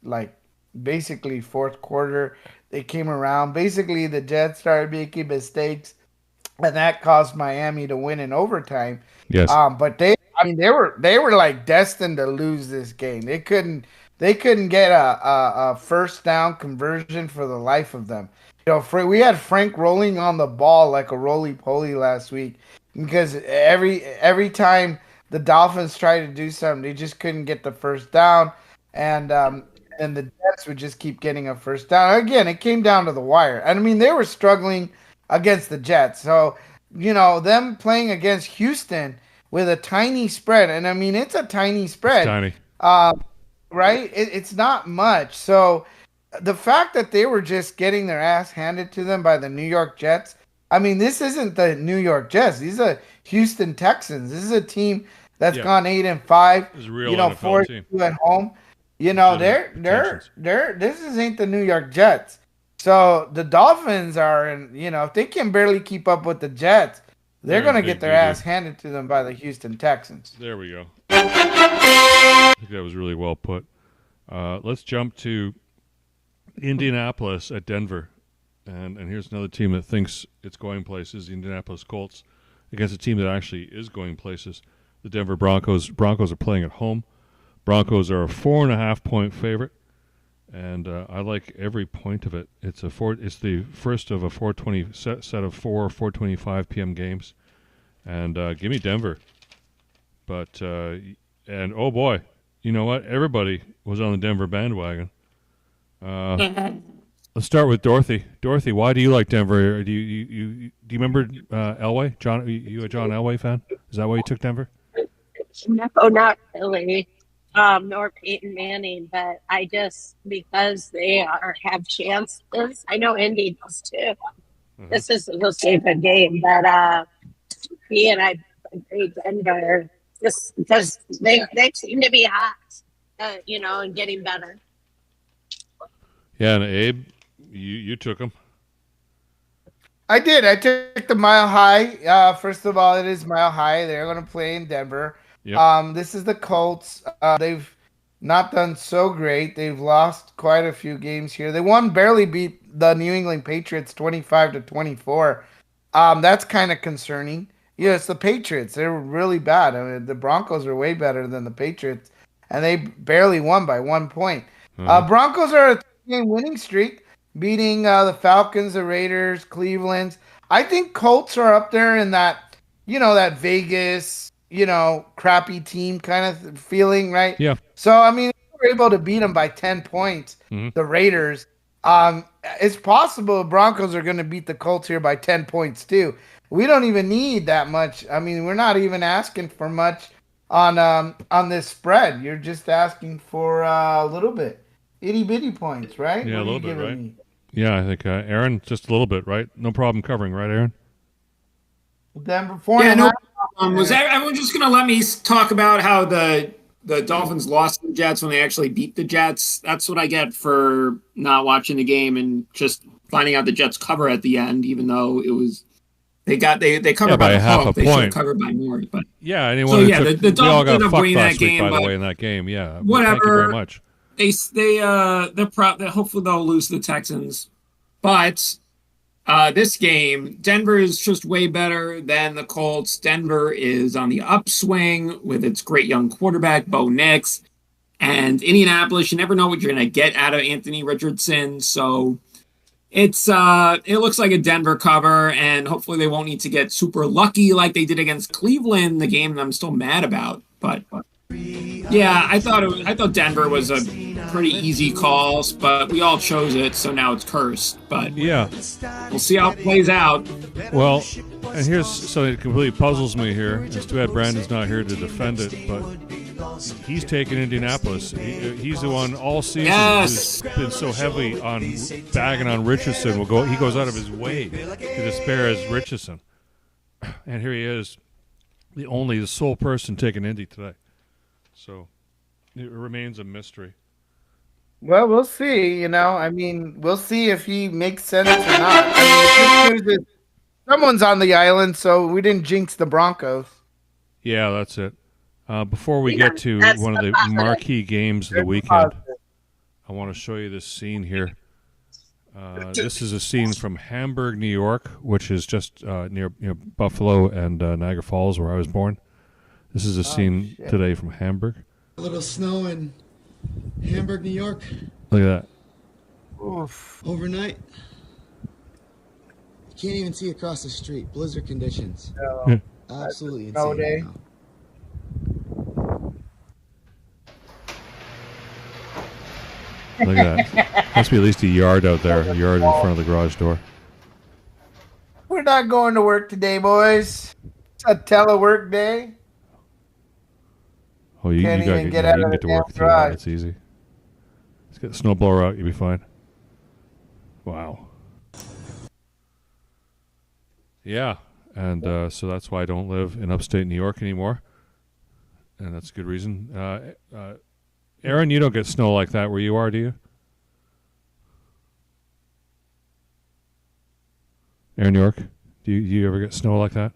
basically fourth quarter. They came around. Basically, the Jets started making mistakes, and that caused Miami to win in overtime. Yes. But they were like destined to lose this game. They couldn't get a first down conversion for the life of them. You know, we had Frank rolling on the ball like a roly-poly last week, because every time the Dolphins tried to do something, they just couldn't get the first down, and the Jets would just keep getting a first down. Again, it came down to the wire. And I mean, they were struggling against the Jets. So, you know, them playing against Houston with a tiny spread, and I mean, it's a tiny spread. It's tiny. Right? It's not much. So the fact that they were just getting their ass handed to them by the New York Jets, I mean, this isn't the New York Jets. These are Houston Texans. This is a team that's gone 8-5. It's a real NFL team. 4-2 at home. You know, this ain't the New York Jets. So the Dolphins are if they can barely keep up with the Jets, they're going to get their ass handed to them by the Houston Texans. There we go. I think that was really well put. Let's jump to Indianapolis at Denver. And here's another team that thinks it's going places, the Indianapolis Colts, against a team that actually is going places. The Denver Broncos. Broncos are playing at home. Broncos are a 4.5-point favorite. And I like every point of it. It's the first of a 420 set of 4:25 p.m. games, and give me Denver. But and oh boy, you know what? Everybody was on the Denver bandwagon. Let's Let's start with Dorothy. Dorothy, why do you like Denver? Do you remember Elway? John, you a John Elway fan? Is that why you took Denver? No, not really. Nor Peyton Manning, but I just because they have chances. I know Indy does too. Mm-hmm. This is supposed to be a good game, but me and I agree Denver just because they seem to be hot, and getting better. Yeah, and Abe, you took them. I did. I took the Mile High. First of all, it is Mile High. They're going to play in Denver. Yep. This is the Colts. They've not done so great. They've lost quite a few games here. They barely beat the New England Patriots 25-24. That's kind of concerning. Yeah, it's the Patriots. They're really bad. I mean, the Broncos are way better than the Patriots, and they barely won by 1 point. Broncos are a 3-game winning streak, beating the Falcons, the Raiders, Cleveland. I think Colts are up there in that, that Vegas, crappy team kind of feeling, right? Yeah. So, I mean, if we're able to beat them by 10 points, the Raiders, it's possible the Broncos are going to beat the Colts here by 10 points too. We don't even need that much. I mean, we're not even asking for much on this spread. You're just asking for a little bit. Itty bitty points, right? Yeah, a little bit, right? Me? Yeah, I think Aaron, just a little bit, right? No problem covering, right, Aaron? Denver, no problem. Was everyone just going to let me talk about how the Dolphins lost the Jets when they actually beat the Jets? That's what I get for not watching the game and just finding out the Jets cover at the end, even though it was they covered by half a point. They should cover by more, but yeah. Anyone the Dolphins ended up winning that game. By the way, in that game, yeah. Whatever. Thank you very much. They're hopefully they'll lose to the Texans, but this game, Denver is just way better than the Colts. Denver is on the upswing with its great young quarterback Bo Nix, and Indianapolis. You never know what you're going to get out of Anthony Richardson, so it looks like a Denver cover, and hopefully they won't need to get super lucky like they did against Cleveland, the game that I'm still mad about, but. Yeah, I thought Denver was a pretty easy call, but we all chose it, so now it's cursed. But yeah, we'll see how it plays out. Well, and here's something that completely puzzles me here. It's too bad Brandon's not here to defend it, but he's taken Indianapolis. He's the one all season who's been so heavy on bagging on Richardson. He goes out of his way to disparage Richardson, and here he is, the sole person taking Indy today. So it remains a mystery. Well, we'll see. I mean, we'll see if he makes sense or not. I mean, someone's on the island, so we didn't jinx the Broncos. Yeah, that's it. Before we get to one of the marquee games of the weekend, I want to show you this scene here. This is a scene from Hamburg, New York, which is just near Buffalo and Niagara Falls, where I was born. This is a scene today from Hamburg. A little snow in Hamburg, New York. Look at that. Oof. Overnight. You can't even see across the street. Blizzard conditions. Absolutely insane. Day. Look at that. Must be at least a yard out there, a yard in front of the garage door. We're not going to work today, boys. It's a telework day. Oh, you can get to work through that. It's easy. Let's get the snowblower out. You'll be fine. Wow. Yeah, and so that's why I don't live in upstate New York anymore, and that's a good reason. Aaron, you don't get snow like that where you are, do you? Aaron, New York, do you ever get snow like that?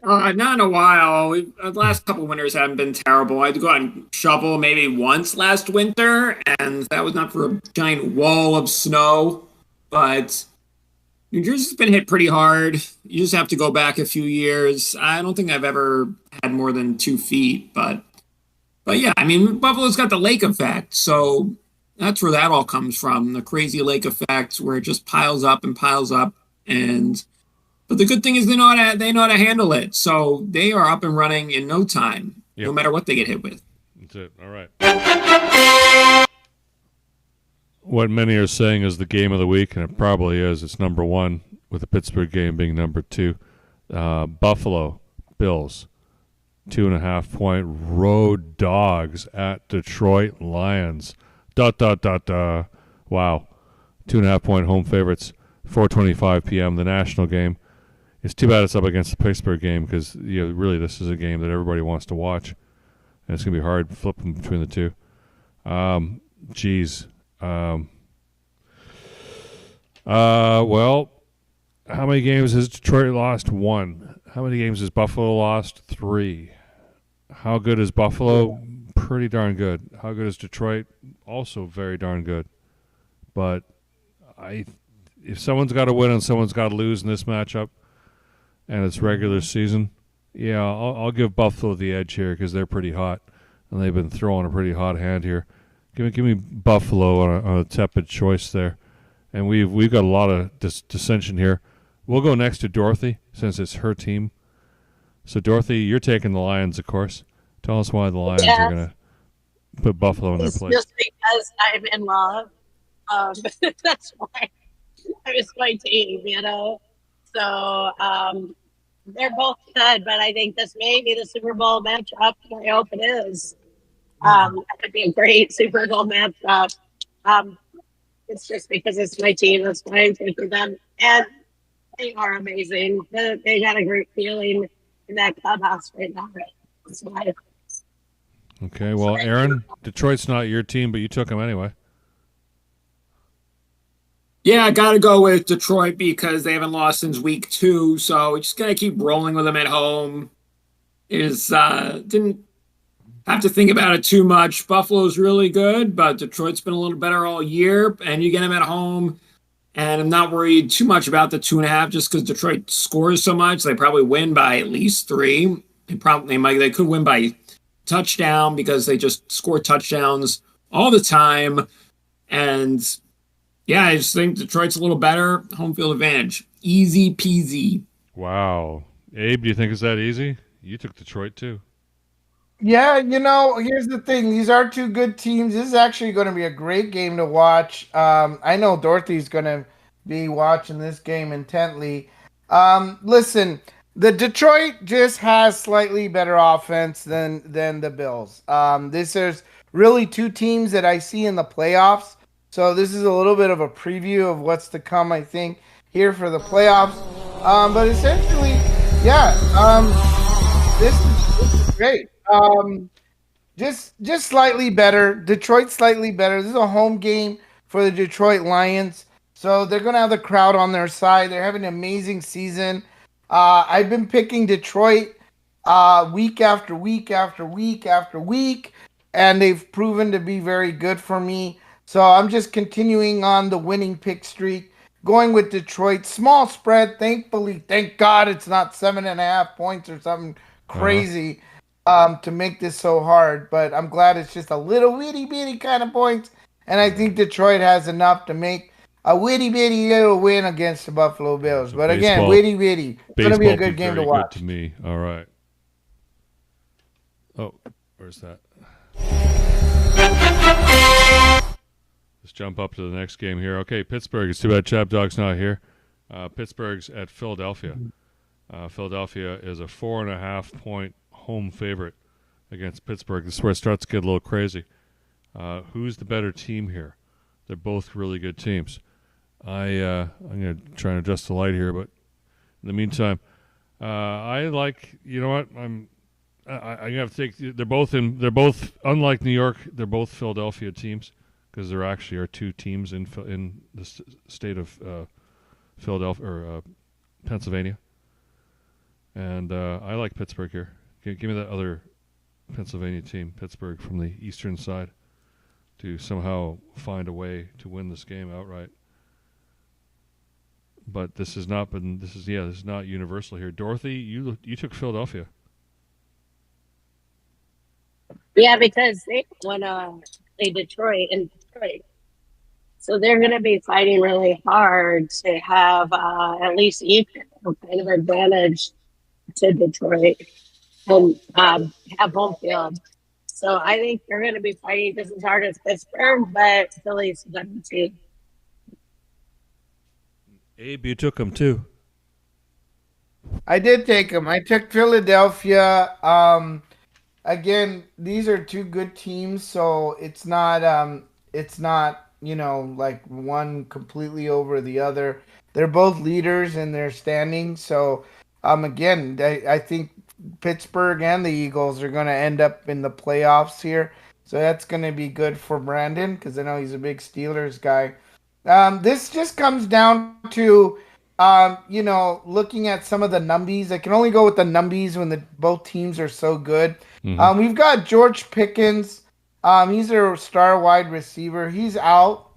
Not in a while. The last couple of winters haven't been terrible. I had to go out and shovel maybe once last winter, and that was not for a giant wall of snow. But New Jersey's been hit pretty hard. You just have to go back a few years. I don't think I've ever had more than 2 feet, but yeah, I mean, Buffalo's got the lake effect, so that's where that all comes from, the crazy lake effect where it just piles up and piles up. But the good thing is they know how to handle it, so they are up and running in no time, no matter what they get hit with. That's it. All right. what many are saying is the game of the week, and it probably is. It's number one, with the Pittsburgh game being number two. Buffalo Bills, 2.5-point road dogs at Detroit Lions. Wow. 2.5-point home favorites, 4:25 p.m., the national game. It's too bad it's up against the Pittsburgh game because really this is a game that everybody wants to watch, and it's going to be hard flipping between the two. Well, how many games has Detroit lost? 1. How many games has Buffalo lost? 3. How good is Buffalo? Pretty darn good. How good is Detroit? Also very darn good. But if someone's got to win and someone's got to lose in this matchup, and it's regular season, I'll give Buffalo the edge here because they're pretty hot, and they've been throwing a pretty hot hand here. Give me Buffalo on a tepid choice there, and we've got a lot of dissension here. We'll go next to Dorothy since it's her team. So Dorothy, you're taking the Lions, of course. Tell us why the Lions are going to put Buffalo in their place. Just because I'm in love. That's why I was my team, So they're both good, but I think this may be the Super Bowl matchup. I hope it is. It could be a great Super Bowl matchup. It's just because it's my team. That's why I'm taking them. And they are amazing. They got a great feeling in that clubhouse right now. That's why. Okay, well, Aaron, Detroit's not your team, but you took them anyway. Yeah, I got to go with Detroit because they haven't lost since week 2. So we're just going to keep rolling with them at home. Didn't have to think about it too much. Buffalo's really good, but Detroit's been a little better all year, and you get them at home. And I'm not worried too much about the 2.5 just because Detroit scores so much. They probably win by at least 3. They could win by touchdown because they just score touchdowns all the time. And yeah, I just think Detroit's a little better. Home field advantage. Easy peasy. Wow. Abe, do you think it's that easy? You took Detroit too. Yeah, here's the thing. These are two good teams. This is actually going to be a great game to watch. I know Dorothy's going to be watching this game intently. Listen, the Detroit just has slightly better offense than the Bills. This is really two teams that I see in the playoffs. So this is a little bit of a preview of what's to come, I think, here for the playoffs. But essentially, this is great. Just slightly better. Detroit slightly better. This is a home game for the Detroit Lions. So they're going to have the crowd on their side. They're having an amazing season. I've been picking Detroit week after week after week after week, and they've proven to be very good for me. So I'm just continuing on the winning pick streak, going with Detroit. Small spread, thankfully. Thank God it's not 7.5 points or something crazy to make this so hard. But I'm glad it's just a little itty-bitty kind of points. And I think Detroit has enough to make a witty-bitty little win against the Buffalo Bills. But again, witty-bitty. It's going to be a good game to watch. Good to me. All right. Oh, where's that? Let's jump up to the next game here. Okay, Pittsburgh. It's too bad ChabDog's not here. Pittsburgh's at Philadelphia. Philadelphia is a 4.5-point home favorite against Pittsburgh. This is where it starts to get a little crazy. Who's the better team here? They're both really good teams. I'm going to try and adjust the light here, but in the meantime, I like. You know what? I'm going to have to take. They're both unlike New York. They're both Philadelphia teams because there actually are two teams in the state of Philadelphia or Pennsylvania. And I like Pittsburgh here. Give me that other Pennsylvania team, Pittsburgh, from the eastern side, to somehow find a way to win this game outright. But this is not universal here. Dorothy, you took Philadelphia. Yeah, because they want to play Detroit, so they're going to be fighting really hard to have at least equal kind of advantage to Detroit and have home field. So I think they're going to be fighting just as hard as Pittsburgh, but Philly's going to. Abe, you took them too. I did take them. I took Philadelphia. Again, these are two good teams, so it's not like one completely over the other. They're both leaders in their standings, so again, I think Pittsburgh and the Eagles are going to end up in the playoffs here, so that's going to be good for Brandon because I know he's a big Steelers guy. This just comes down to looking at some of the numbies. I can only go with the numbies when both teams are so good. Mm-hmm. We've got George Pickens. He's a star wide receiver. He's out,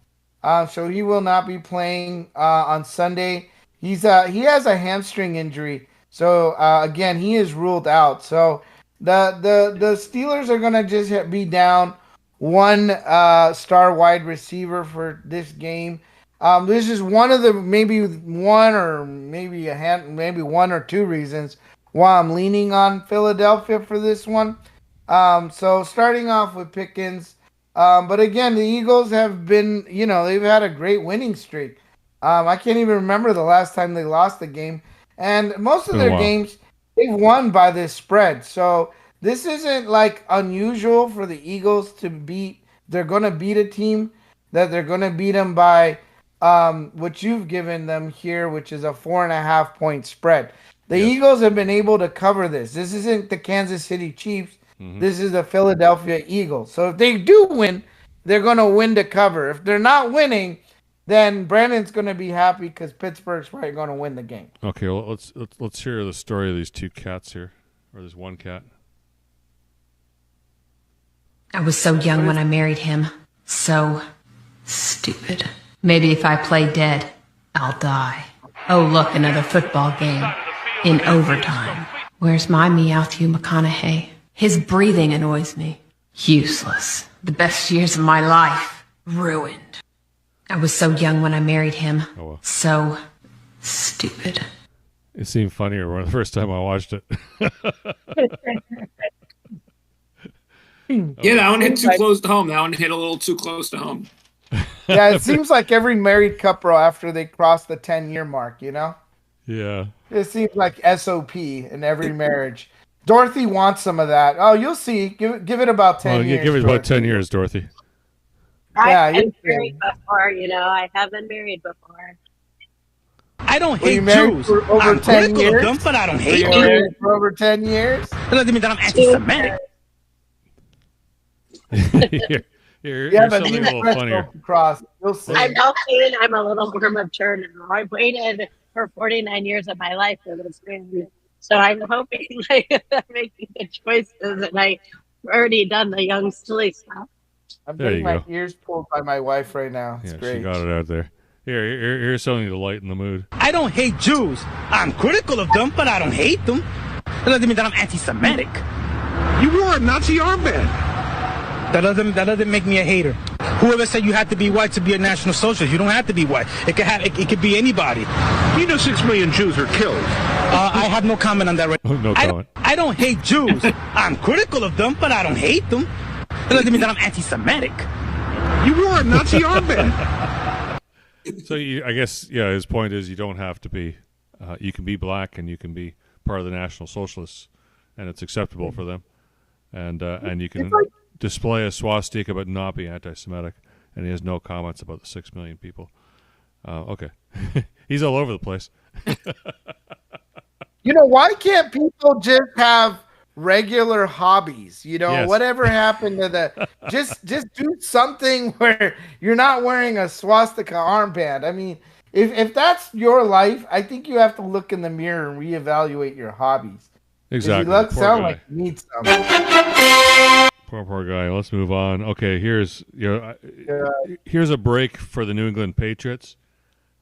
so he will not be playing on Sunday. He has a hamstring injury, so again, he is ruled out. So the Steelers are going to just be down one star wide receiver for this game. This is one of the maybe one or two reasons why I'm leaning on Philadelphia for this one. So starting off with Pickens, but again, the Eagles have been, they've had a great winning streak. I can't even remember the last time they lost a game, and most of their games they've won by this spread. So this isn't like unusual for the Eagles to beat. They're going to beat a team that they're going to beat them by what you've given them here, which is a 4.5 point spread. The Eagles have been able to cover this. This isn't the Kansas City Chiefs. Mm-hmm. This is the Philadelphia Eagles. So if they do win, they're going to win to cover. If they're not winning, then Brandon's going to be happy because Pittsburgh's probably going to win the game. Okay, well, let's hear the story of these two cats here, or there's one cat. I was so young when I married him. So stupid. Maybe if I play dead, I'll die. Oh, look, another football game. In overtime. Where's my Meowthew McConaughey? His breathing annoys me. Useless. The best years of my life. Ruined. I was so young when I married him. Oh, well. So stupid. It seemed funnier when the first time I watched it. Yeah, that one hit too close to home. That one hit a little too close to home. Yeah, it seems like every married couple after they cross the 10-year mark, Yeah. It seems like SOP in every marriage. Dorothy wants some of that. Oh, you'll see. Give it about 10 years. Give it about 10 years, Dorothy. I've been married before, I have been married before. I don't hate Jews. For over I'm 10 years? Of them, but I don't hate them. For over 10 years? That doesn't mean that I'm anti-Semitic. You're something a little funnier. You'll see. I'm hoping I'm a little more mature now. I waited for 49 years of my life for this movie. So I'm hoping I'm making good choices, and I've already done the young silly stuff. I'm getting my ears pulled by my wife right now. It's great. She got it out there. Here's something to lighten the mood. I don't hate Jews. I'm critical of them, but I don't hate them. That doesn't mean that I'm anti-Semitic. You wore a Nazi armband. That doesn't make me a hater. Whoever said you had to be white to be a National Socialist, you don't have to be white. It could be anybody. 6 million Jews are killed. I have no comment on that right now. No comment. I don't hate Jews. I'm critical of them, but I don't hate them. That doesn't mean that I'm anti-Semitic. You wore a Nazi armband. So I guess, his point is you don't have to be. You can be black and you can be part of the National Socialists, and it's acceptable for them. And you can display a swastika but not be anti-Semitic, and he has no comments about the 6 million people. Okay. He's all over the place. Why can't people just have regular hobbies? Yes. Whatever happened to the just do something where you're not wearing a swastika armband. I mean, if that's your life, I think you have to look in the mirror and rehevaluate your hobbies. Exactly. You sound like you need some. Poor guy. Let's move on. Okay, here's a break for the New England Patriots.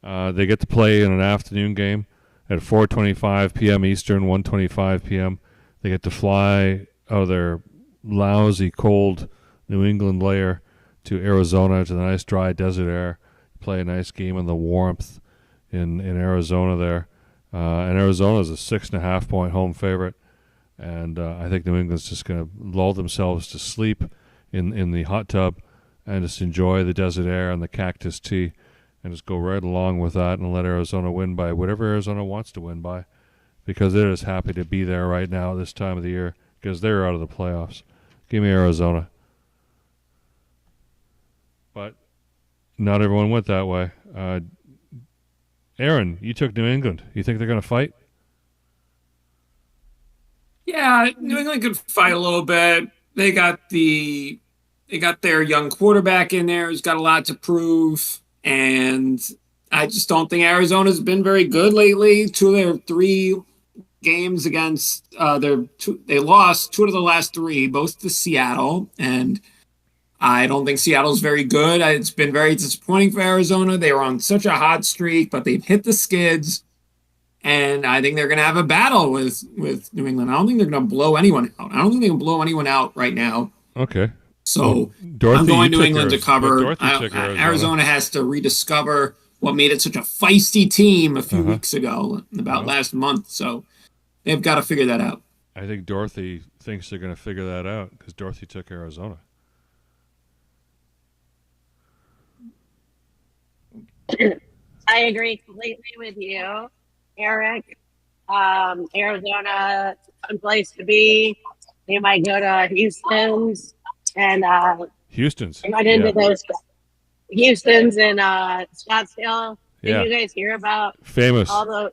They get to play in an afternoon game at 4:25 p.m. Eastern, 1:25 p.m. They get to fly out of their lousy, cold New England lair to Arizona, to the nice, dry desert air, play a nice game in the warmth in Arizona there. And Arizona is a 6.5 point home favorite. And I think New England's just going to lull themselves to sleep in the hot tub and just enjoy the desert air and the cactus tea and just go right along with that and let Arizona win by whatever Arizona wants to win by, because they're just happy to be there right now at this time of the year because they're out of the playoffs. Give me Arizona. But not everyone went that way. Aaron, you took New England. You think they're going to fight? Yeah, New England could fight a little bit. They got their young quarterback in there who's got a lot to prove, and I just don't think Arizona's been very good lately. 2 of their 3 games against they lost 2 of the last 3, both to Seattle, and I don't think Seattle's very good. It's been very disappointing for Arizona. They were on such a hot streak, but they've hit the skids. And I think they're going to have a battle with New England. I don't think they're going to blow anyone out. I don't think they can blow anyone out right now. Okay. So Dorothy, I'm going New England to cover. Arizona. Arizona has to rediscover what made it such a feisty team a few weeks ago, about last month. So they've got to figure that out. I think Dorothy thinks they're going to figure that out because Dorothy took Arizona. I agree completely with you, Eric. Arizona, fun place to be. They might go to Houston's and Houston's. I into those Houston's and Scottsdale. Did you guys hear about famous all the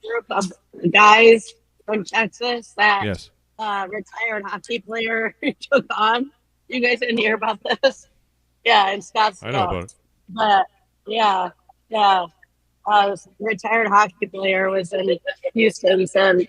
group of guys from Texas that retired hockey player took on? You guys didn't hear about this? Yeah, in Scottsdale. I know about it. But yeah. Retired hockey player was in Houston, and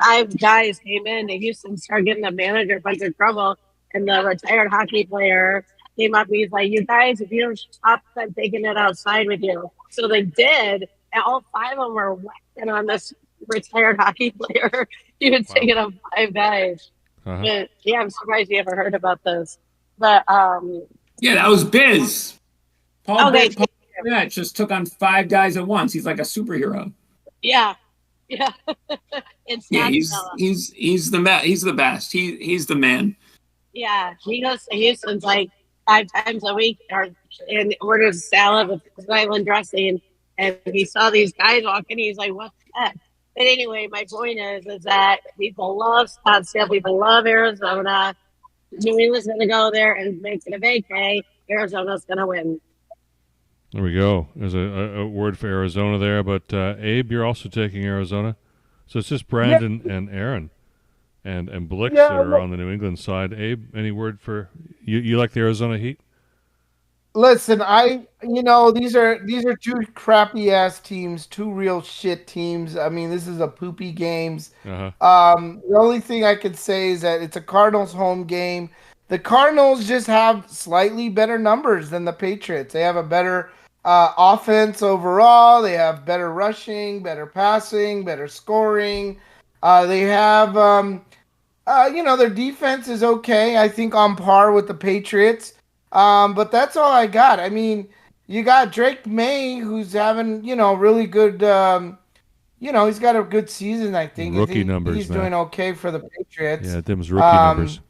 5 guys came in to Houston, started getting the manager a bunch of trouble, and the retired hockey player came up and he's like, "You guys, if you don't stop, I'm taking it outside with you." So they did, and all 5 of them were whacking on this retired hockey player. He was taking on 5 guys. But, yeah, I'm surprised you ever heard about this. But yeah, that was Biz. Paul just took on 5 guys at once. He's like a superhero. Yeah. He's the best. He's the best. He's the man. Yeah, he goes to Houston's like 5 times a week, and orders salad with island dressing. And he saw these guys walking. He's like, "What the heck?" But anyway, my point is that people love Scottsdale. People love Arizona. New England's going to go there and make it a vacay. Arizona's going to win. There we go. There's a word for Arizona there. But Abe, you're also taking Arizona. So it's just Brandon and Aaron and Blixx that are on the New England side. Abe, any word for you? You like the Arizona Heat? Listen, these are 2 crappy ass teams, 2 real shit teams. I mean, this is a poopy games. The only thing I could say is that it's a Cardinals home game. The Cardinals just have slightly better numbers than the Patriots. They have a better offense overall. They have better rushing, better passing, better scoring. They have, their defense is okay. I think on par with the Patriots. But that's all I got. I mean, you got Drake May, who's having, really good, he's got a good season, I think. Rookie numbers, he's doing okay for the Patriots. Yeah, them's rookie numbers.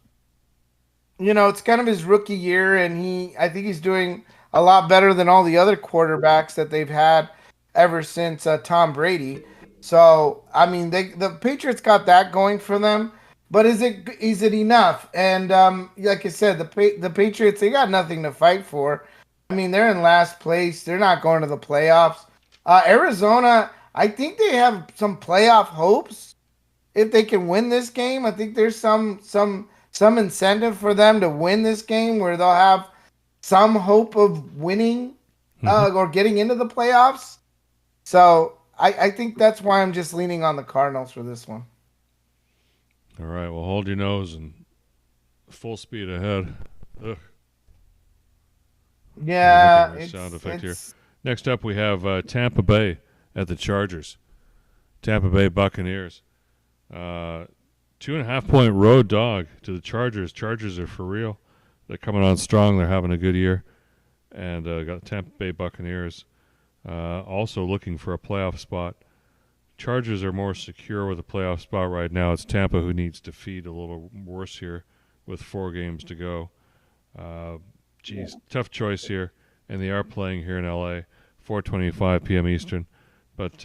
It's kind of his rookie year, and I think he's doing a lot better than all the other quarterbacks that they've had ever since Tom Brady. So, I mean, the Patriots got that going for them. But is it enough? And like I said, the Patriots, they got nothing to fight for. I mean, they're in last place. They're not going to the playoffs. Arizona, I think they have some playoff hopes if they can win this game. I think there's some incentive for them to win this game where they'll have some hope of winning or getting into the playoffs. So I think that's why I'm just leaning on the Cardinals for this one. All right, well, hold your nose and full speed ahead. Ugh. Yeah. Sound effect here. Next up, we have Tampa Bay at the Chargers. Tampa Bay Buccaneers. 2.5-point road dog to the Chargers. Chargers are for real. They're coming on strong. They're having a good year. And got Tampa Bay Buccaneers also looking for a playoff spot. Chargers are more secure with a playoff spot right now. It's Tampa who needs to feed a little worse here with 4 games to go. Tough choice here. And they are playing here in L.A., 4:25 p.m. Eastern. But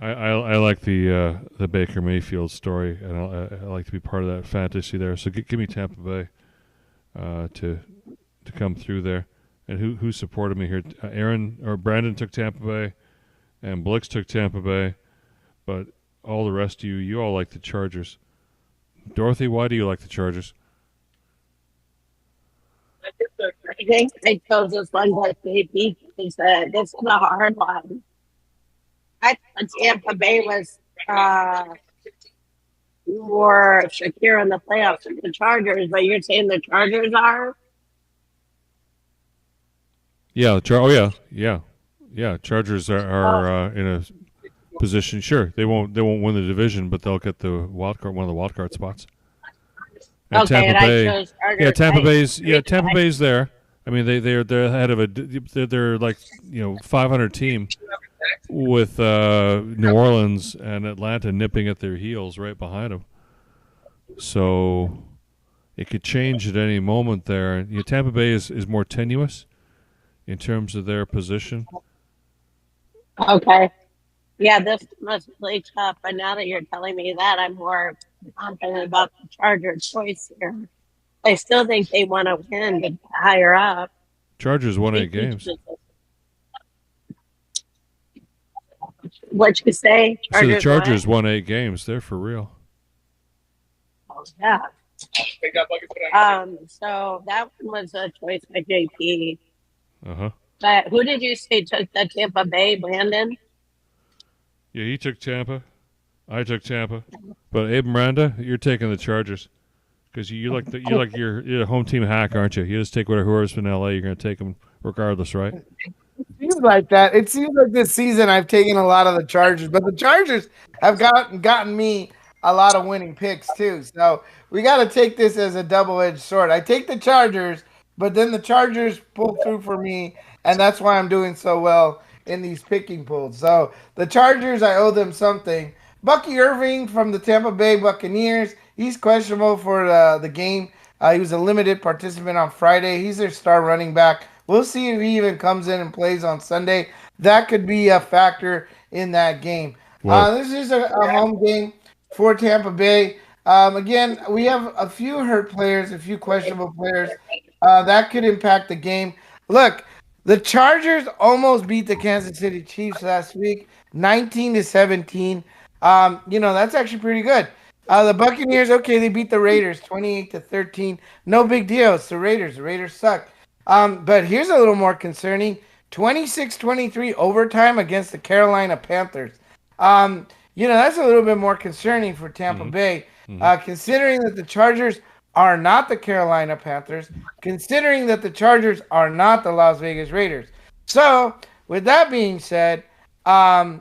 I like the Baker Mayfield story, and I like to be part of that fantasy there. So give me Tampa Bay to come through there. And who supported me here? Aaron or Brandon took Tampa Bay, and Blixx took Tampa Bay, but all the rest of you all like the Chargers. Dorothy, why do you like the Chargers? I think I chose this one because they beat. This is a hard one. I thought Tampa Bay was more secure in the playoffs than the Chargers, but you're saying the Chargers are? Yeah, yeah. Chargers are in a position. Sure, they won't win the division, but they'll get the one of the wild card spots. And Okay, Tampa Bay, I chose Chargers. Tampa Bay's there. I mean, they're ahead of they're like 500 team with New Orleans and Atlanta nipping at their heels right behind them. So it could change at any moment there. Tampa Bay is more tenuous in terms of their position. Okay. Yeah, this must play tough, but now that you're telling me that, I'm more confident about the Chargers' choice here. I still think they want to win to higher up. Chargers won 8 games. What you say? So the Chargers won 8 games. They're for real. Oh, yeah. So that one was a choice by JP. But who did you say took the Tampa Bay, Brandon? Yeah, he took Tampa. I took Tampa. But Abe Miranda, you're taking the Chargers because you're a home team hack, aren't you? You just take whoever's in LA. You're going to take them regardless, right? It seems like that. It seems like this season I've taken a lot of the Chargers, but the Chargers have gotten me a lot of winning picks too. So we got to take this as a double-edged sword. I take the Chargers, but then the Chargers pull through for me, and that's why I'm doing so well in these picking pools. So the Chargers, I owe them something. Bucky Irving from the Tampa Bay Buccaneers, he's questionable for the game. He was a limited participant on Friday. He's their star running back. We'll see if he even comes in and plays on Sunday. That could be a factor in that game. This is a home game for Tampa Bay. Again, we have a few hurt players, a few questionable players. That could impact the game. Look, the Chargers almost beat the Kansas City Chiefs last week, 19-17. That's actually pretty good. The Buccaneers, okay, they beat the Raiders 28-13. No big deal. It's the Raiders. The Raiders suck. But here's a little more concerning. 26-23 overtime against the Carolina Panthers. That's a little bit more concerning for Tampa Bay, considering that the Chargers are not the Carolina Panthers, considering that the Chargers are not the Las Vegas Raiders. So, with that being said, I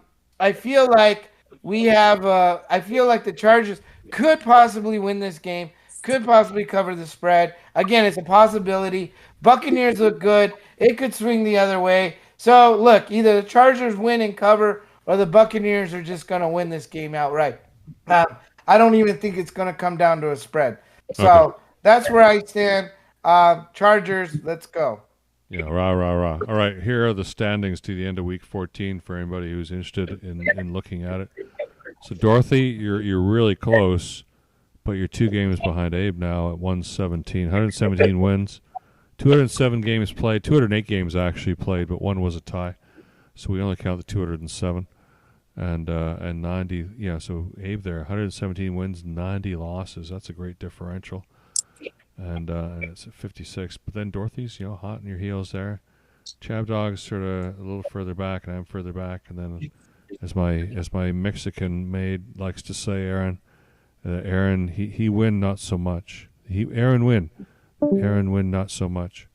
feel like the Chargers could possibly win this game, could possibly cover the spread. Again, it's a possibility. Buccaneers look good. It could swing the other way. So, look, either the Chargers win and cover or the Buccaneers are just going to win this game outright. I don't even think it's going to come down to a spread. So that's where I stand. Chargers, let's go. Yeah, rah. All right, here are the standings to the end of Week 14 for anybody who's interested in looking at it. So, Dorothy, you're really close, but you're 2 games behind Abe now at 117. 117 wins, 207 games played, 208 games actually played, but one was a tie. So we only count the 207 and 90. Yeah, so Abe there, 117 wins, 90 losses. That's a great differential. And it's at 56. But then Dorothy's, hot in your heels there. ChabDog's sort of a little further back, and I'm further back. And then, as my Mexican maid likes to say, Aaron, he win, not so much. Aaron win, not so much.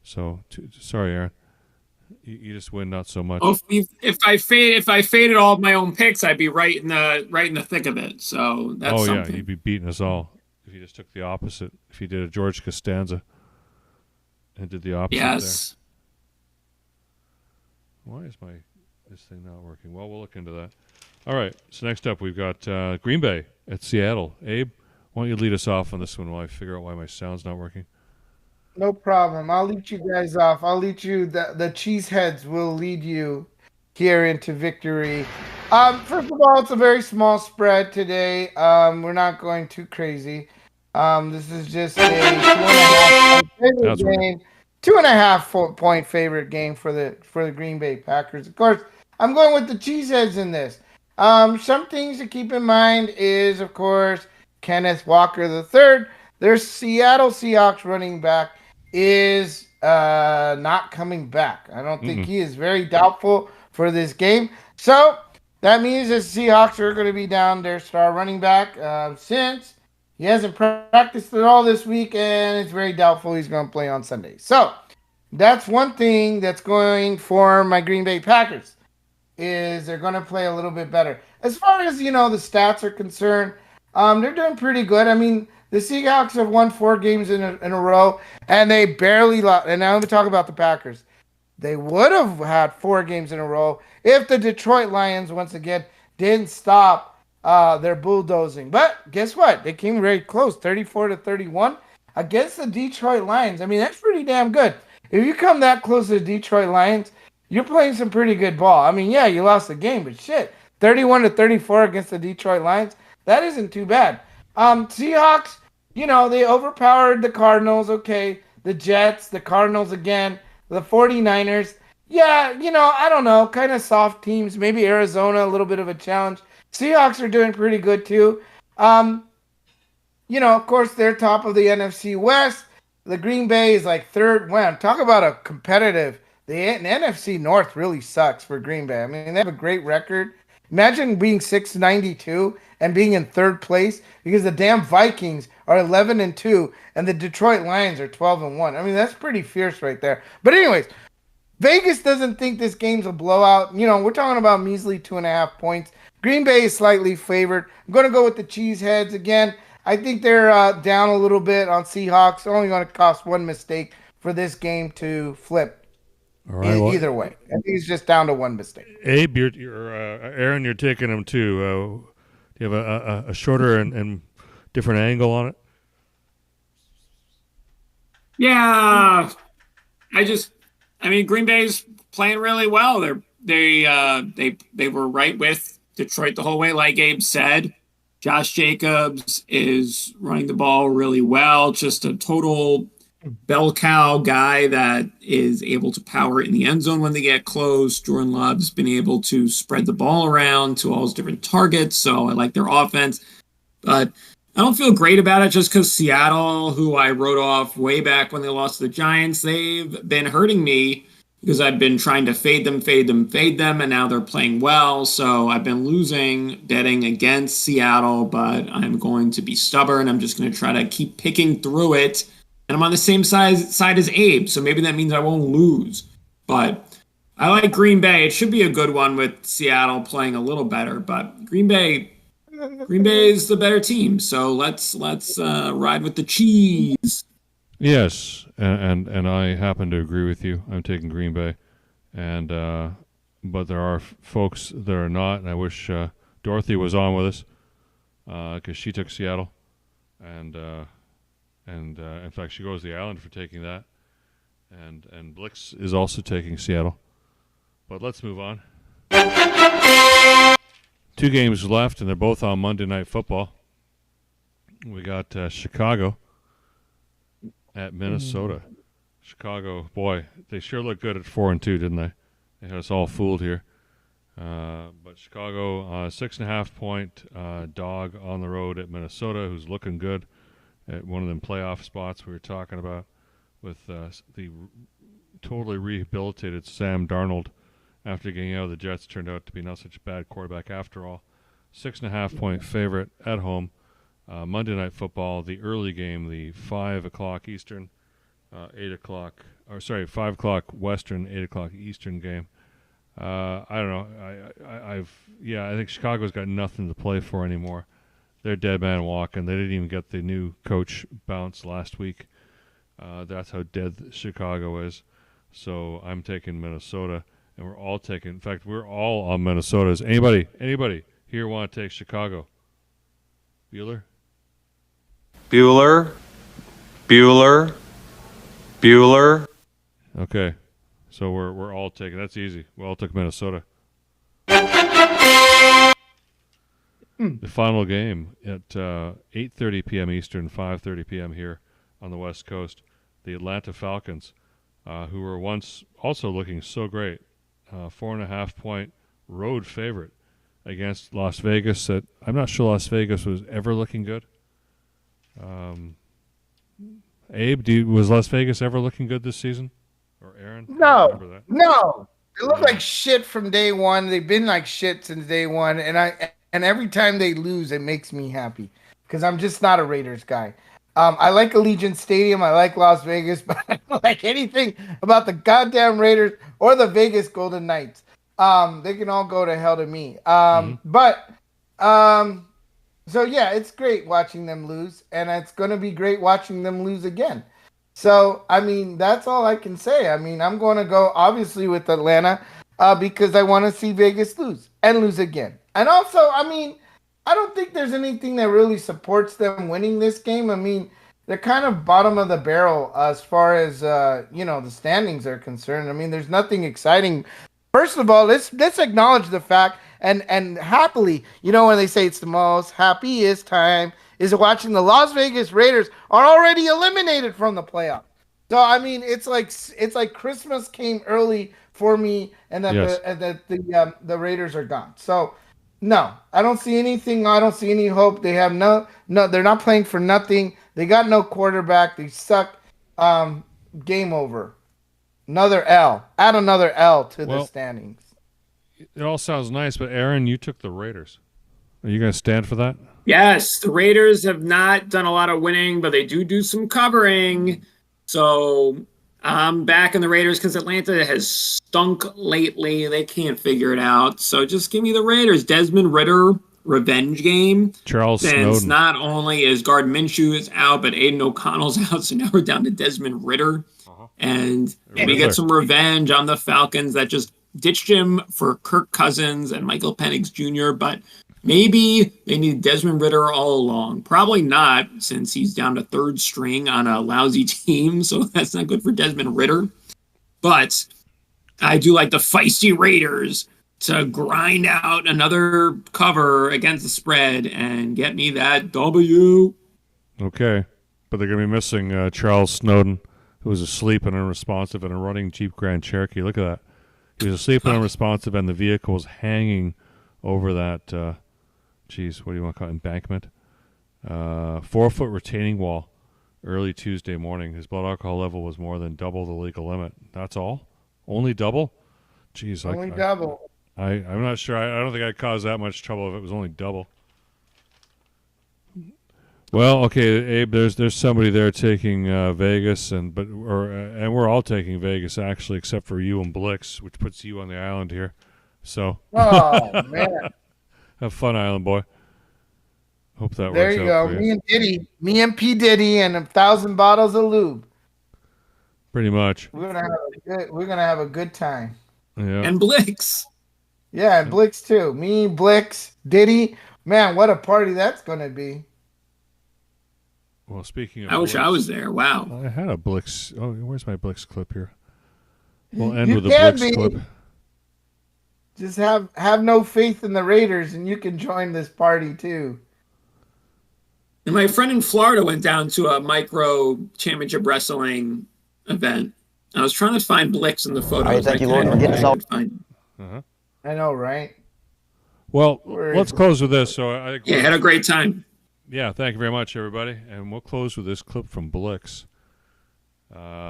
So sorry, Aaron. You just win, not so much. Oh, if I faded all of my own picks, I'd be right in the thick of it. So that's something. Yeah, you'd be beating us all if you just took the opposite. If you did a George Costanza and did the opposite. Yes. There. Why is my this thing not working? Well, we'll look into that. All right. So next up, we've got Green Bay at Seattle. Abe, why don't you lead us off on this one while I figure out why my sound's not working? No problem. I'll lead you guys off. I'll lead you. The cheeseheads will lead you here into victory. First of all, it's a very small spread today. We're not going too crazy. This is just a 2.5 favorite game. 2.5 point favorite game for the Green Bay Packers. Of course, I'm going with the cheeseheads in this. Some things to keep in mind is, of course, Kenneth Walker III. Their Seattle Seahawks running back is not coming back. I don't think he is very doubtful for this game. So that means the Seahawks are going to be down their star running back since he hasn't practiced at all this week, and it's very doubtful he's going to play on Sunday. So that's one thing that's going for my Green Bay Packers, is they're going to play a little bit better. As far as, the stats are concerned, they're doing pretty good. I mean, the Seahawks have won 4 games in a row, and they barely lost. And now let me talk about the Packers. They would have had 4 games in a row if the Detroit Lions, once again, didn't stop their bulldozing. But guess what? They came very close, 34-31 against the Detroit Lions. I mean, that's pretty damn good. If you come that close to the Detroit Lions, you're playing some pretty good ball. I mean, yeah, you lost the game, but shit, 31-34 against the Detroit Lions, that isn't too bad. Seahawks, they overpowered the Cardinals, okay. The Jets, the Cardinals again, the 49ers. Yeah, I don't know, kind of soft teams. Maybe Arizona, a little bit of a challenge. Seahawks are doing pretty good too. Of course, they're top of the NFC West. The Green Bay is like third. Wow, talk about a competitive. The NFC North really sucks for Green Bay. I mean, they have a great record. Imagine being 692 and being in third place because the damn Vikings are 11-2 and the Detroit Lions are 12-1. I mean, that's pretty fierce right there. But anyways, Vegas doesn't think this game's a blowout. We're talking about measly 2.5 points. Green Bay is slightly favored. I'm going to go with the cheeseheads again. I think they're down a little bit on Seahawks. Only going to cost one mistake for this game to flip. All right, either way. I think it's just down to one mistake. Abe, you're Aaron, you're taking them too. Do you have a shorter and different angle on it? Yeah. Green Bay's playing really well. They were right with Detroit the whole way, like Abe said. Josh Jacobs is running the ball really well. Just a total bell cow guy that is able to power it in the end zone when they get close. Jordan Love's been able to spread the ball around to all his different targets, so I like their offense. But I don't feel great about it just because Seattle, who I wrote off way back when they lost to the Giants, they've been hurting me because I've been trying to fade them, and now they're playing well. So I've been losing betting against Seattle, but I'm going to be stubborn. I'm just going to try to keep picking through it. And I'm on the same side as Abe, so maybe that means I won't lose. But I like Green Bay. It should be a good one with Seattle playing a little better, but Green Bay is the better team. So let's ride with the cheese. Yes, and I happen to agree with you. I'm taking Green Bay, and but there are folks that are not, and I wish Dorothy was on with us because she took Seattle, and in fact she goes to the island for taking that, and Blixx is also taking Seattle. But let's move on. 2 games left, and they're both on Monday Night Football. We got Chicago at Minnesota. Chicago, boy, they sure look good at 4-2, didn't they? They had us all fooled here. But Chicago, 6.5 point dog on the road at Minnesota, who's looking good at one of them playoff spots we were talking about with the totally rehabilitated Sam Darnold after getting out of the Jets. Turned out to be not such a bad quarterback after all. 6.5 point favorite at home. Monday Night Football, the early game, the 5 o'clock Eastern, 5 o'clock Western, 8 o'clock Eastern game. I don't know. I think Chicago's got nothing to play for anymore. They're dead man walking. They didn't even get the new coach bounce last week. That's how dead Chicago is. So I'm taking Minnesota. and we're all taking. In fact, we're all on Minnesota's. Anybody here want to take Chicago? Bueller. Okay, so we're all taking. That's easy. We all took Minnesota. The final game at 8:30 p.m. Eastern, 5:30 p.m. here on the West Coast. The Atlanta Falcons, who were once also looking so great, 4.5-point road favorite against Las Vegas. That I'm not sure Las Vegas was ever looking good. Abe, was Las Vegas ever looking good this season? Or Aaron? No. They look like shit from day one. They've been like shit since day one, and every time they lose, it makes me happy because I'm just not a Raiders guy. I like Allegiant Stadium. I like Las Vegas, but I don't like anything about the goddamn Raiders or the Vegas Golden Knights. They can all go to hell to me. So yeah, it's great watching them lose, and it's going to be great watching them lose again. So, I mean, that's all I can say. I mean, I'm going to go, obviously, with Atlanta because I want to see Vegas lose and lose again. And also, I mean, I don't think there's anything that really supports them winning this game. I mean, they're kind of bottom of the barrel as far as, the standings are concerned. I mean, there's nothing exciting. First of all, let's acknowledge the fact, and happily, when they say it's the most happiest time, is watching the Las Vegas Raiders are already eliminated from the playoff. So I mean, it's like Christmas came early for me, and that the Raiders are gone. So no, I don't see anything. I don't see any hope. They have no. They're not playing for nothing. They got no quarterback. They suck. Game over. Another L. Add another L to the standings. It all sounds nice, but Aaron, you took the Raiders. Are you going to stand for that? Yes, the Raiders have not done a lot of winning, but they do some covering. So I'm back in the Raiders because Atlanta has stunk lately. They can't figure it out. So just give me the Raiders. Desmond Ridder, revenge game. Charles Since Snowden. Not only is Gardner Minshew is out, but Aiden O'Connell's out. So now we're down to Desmond Ridder. And we get some revenge on the Falcons that just ditched him for Kirk Cousins and Michael Penix Jr., but maybe they need Desmond Ridder all along. Probably not, since he's down to third string on a lousy team, so that's not good for Desmond Ridder. But I do like the feisty Raiders to grind out another cover against the spread and get me that W. Okay, but they're going to be missing Charles Snowden, who was asleep and unresponsive in a running Jeep Grand Cherokee. Look at that. He was asleep and unresponsive, and the vehicle was hanging over that, what do you want to call it, embankment? 4-foot retaining wall early Tuesday morning. His blood alcohol level was more than double the legal limit. That's all? Only double? Jeez. Only double. I'm not sure. I don't think I'd cause that much trouble if it was only double. Well, okay, Abe. There's somebody there taking Vegas, and we're all taking Vegas actually, except for you and Blixx, which puts you on the island here. So, oh man, have fun, island boy. Hope that there works you out go. for you. Me and P Diddy, and 1,000 bottles of lube. Pretty much. We're gonna have a good time. Yeah. And Blixx. Yeah, and Blixx too. Me, Blixx, Diddy. Man, what a party that's gonna be. Well, speaking of I wish I was there. Wow. I had a Blixx. Oh, where's my Blixx clip here? We'll end You with a can Blixx be. clip. Just have no faith in the Raiders, and you can join this party too. And my friend in Florida went down to a micro championship wrestling event. I was trying to find Blixx in the photos. All right, thank you, Lord, for getting us all. I know, right? Well, let's close with this. So I had a great time. Yeah, thank you very much, everybody. And we'll close with this clip from Blixx.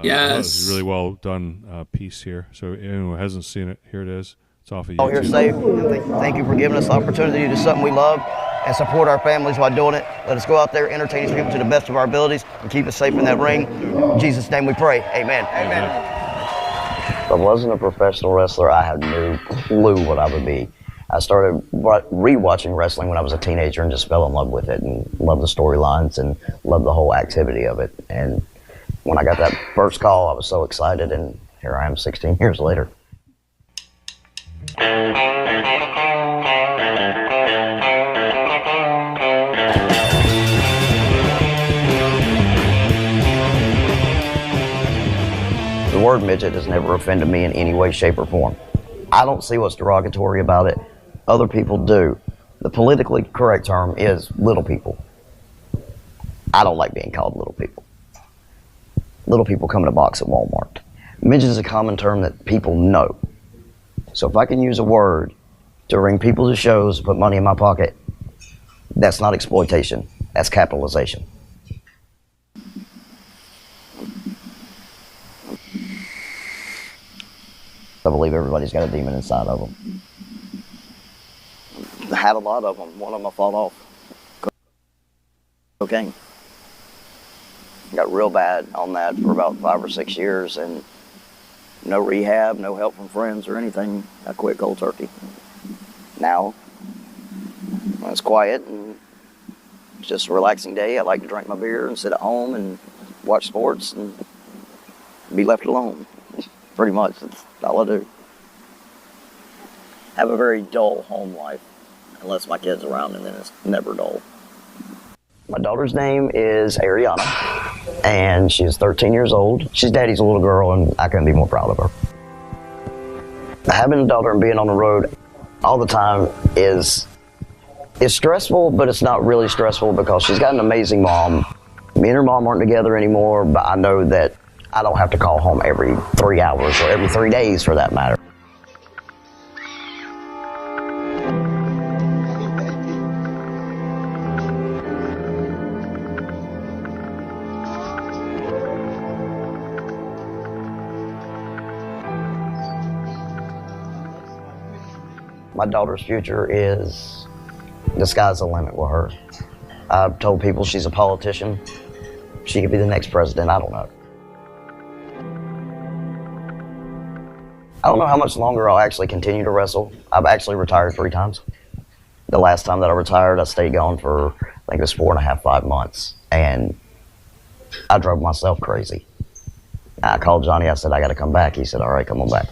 Yes. This is a really well done piece here. So anyone who hasn't seen it, here it is. It's off of YouTube. All here safe. Thank you for giving us the opportunity to do something we love and support our families while doing it. Let us go out there, entertain these people to the best of our abilities, and keep us safe in that ring. In Jesus' name we pray. Amen. If I wasn't a professional wrestler, I had no clue what I would be. I started re-watching wrestling when I was a teenager and just fell in love with it and loved the storylines and loved the whole activity of it. And when I got that first call, I was so excited, and here I am 16 years later. The word midget has never offended me in any way, shape, or form. I don't see what's derogatory about it. Other people do. The politically correct term is little people. I don't like being called little people. Little people come in a box at Walmart. Midget is a common term that people know. So if I can use a word to bring people to shows, put money in my pocket, that's not exploitation. That's capitalization. I believe everybody's got a demon inside of them. I had a lot of them. One of them I fought off. Cocaine. Got real bad on that for about 5 or 6 years, and no rehab, no help from friends or anything. I quit cold turkey. Now, when it's quiet and it's just a relaxing day, I like to drink my beer and sit at home and watch sports and be left alone. Pretty much, that's all I do. Have a very dull home life, unless my kid's around, and then it's never dull. My daughter's name is Ariana, and she's 13 years old. She's daddy's little girl, and I couldn't be more proud of her. Having a daughter and being on the road all the time is stressful, but it's not really stressful because she's got an amazing mom. Me and her mom aren't together anymore, but I know that I don't have to call home every 3 hours or every 3 days for that matter. My daughter's future is, the sky's the limit with her. I've told people she's a politician. She could be the next president, I don't know. I don't know how much longer I'll actually continue to wrestle. I've actually retired 3 times. The last time that I retired, I stayed gone for, I think it was 4.5, 5 months. And I drove myself crazy. I called Johnny, I said, I gotta come back. He said, all right, come on back.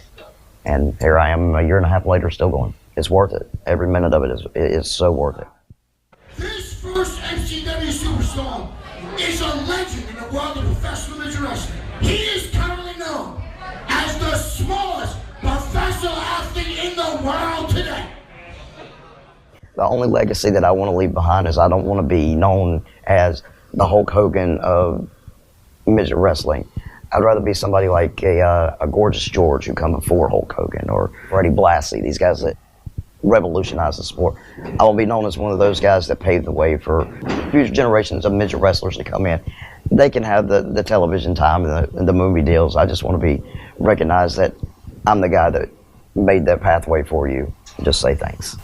And here I am 1.5 years later, still going. It's worth it. Every minute of it is so worth it. This first MCW superstar is a legend in the world of professional midget wrestling. He is currently known as the smallest professional athlete in the world today. The only legacy that I want to leave behind is I don't want to be known as the Hulk Hogan of midget wrestling. I'd rather be somebody like a Gorgeous George who come before Hulk Hogan, or Freddie Blassie, these guys that revolutionized the sport. I will be known as one of those guys that paved the way for future generations of midget wrestlers to come in. They can have the television time and the movie deals. I just want to be recognized that I'm the guy that made that pathway for you. Just say thanks.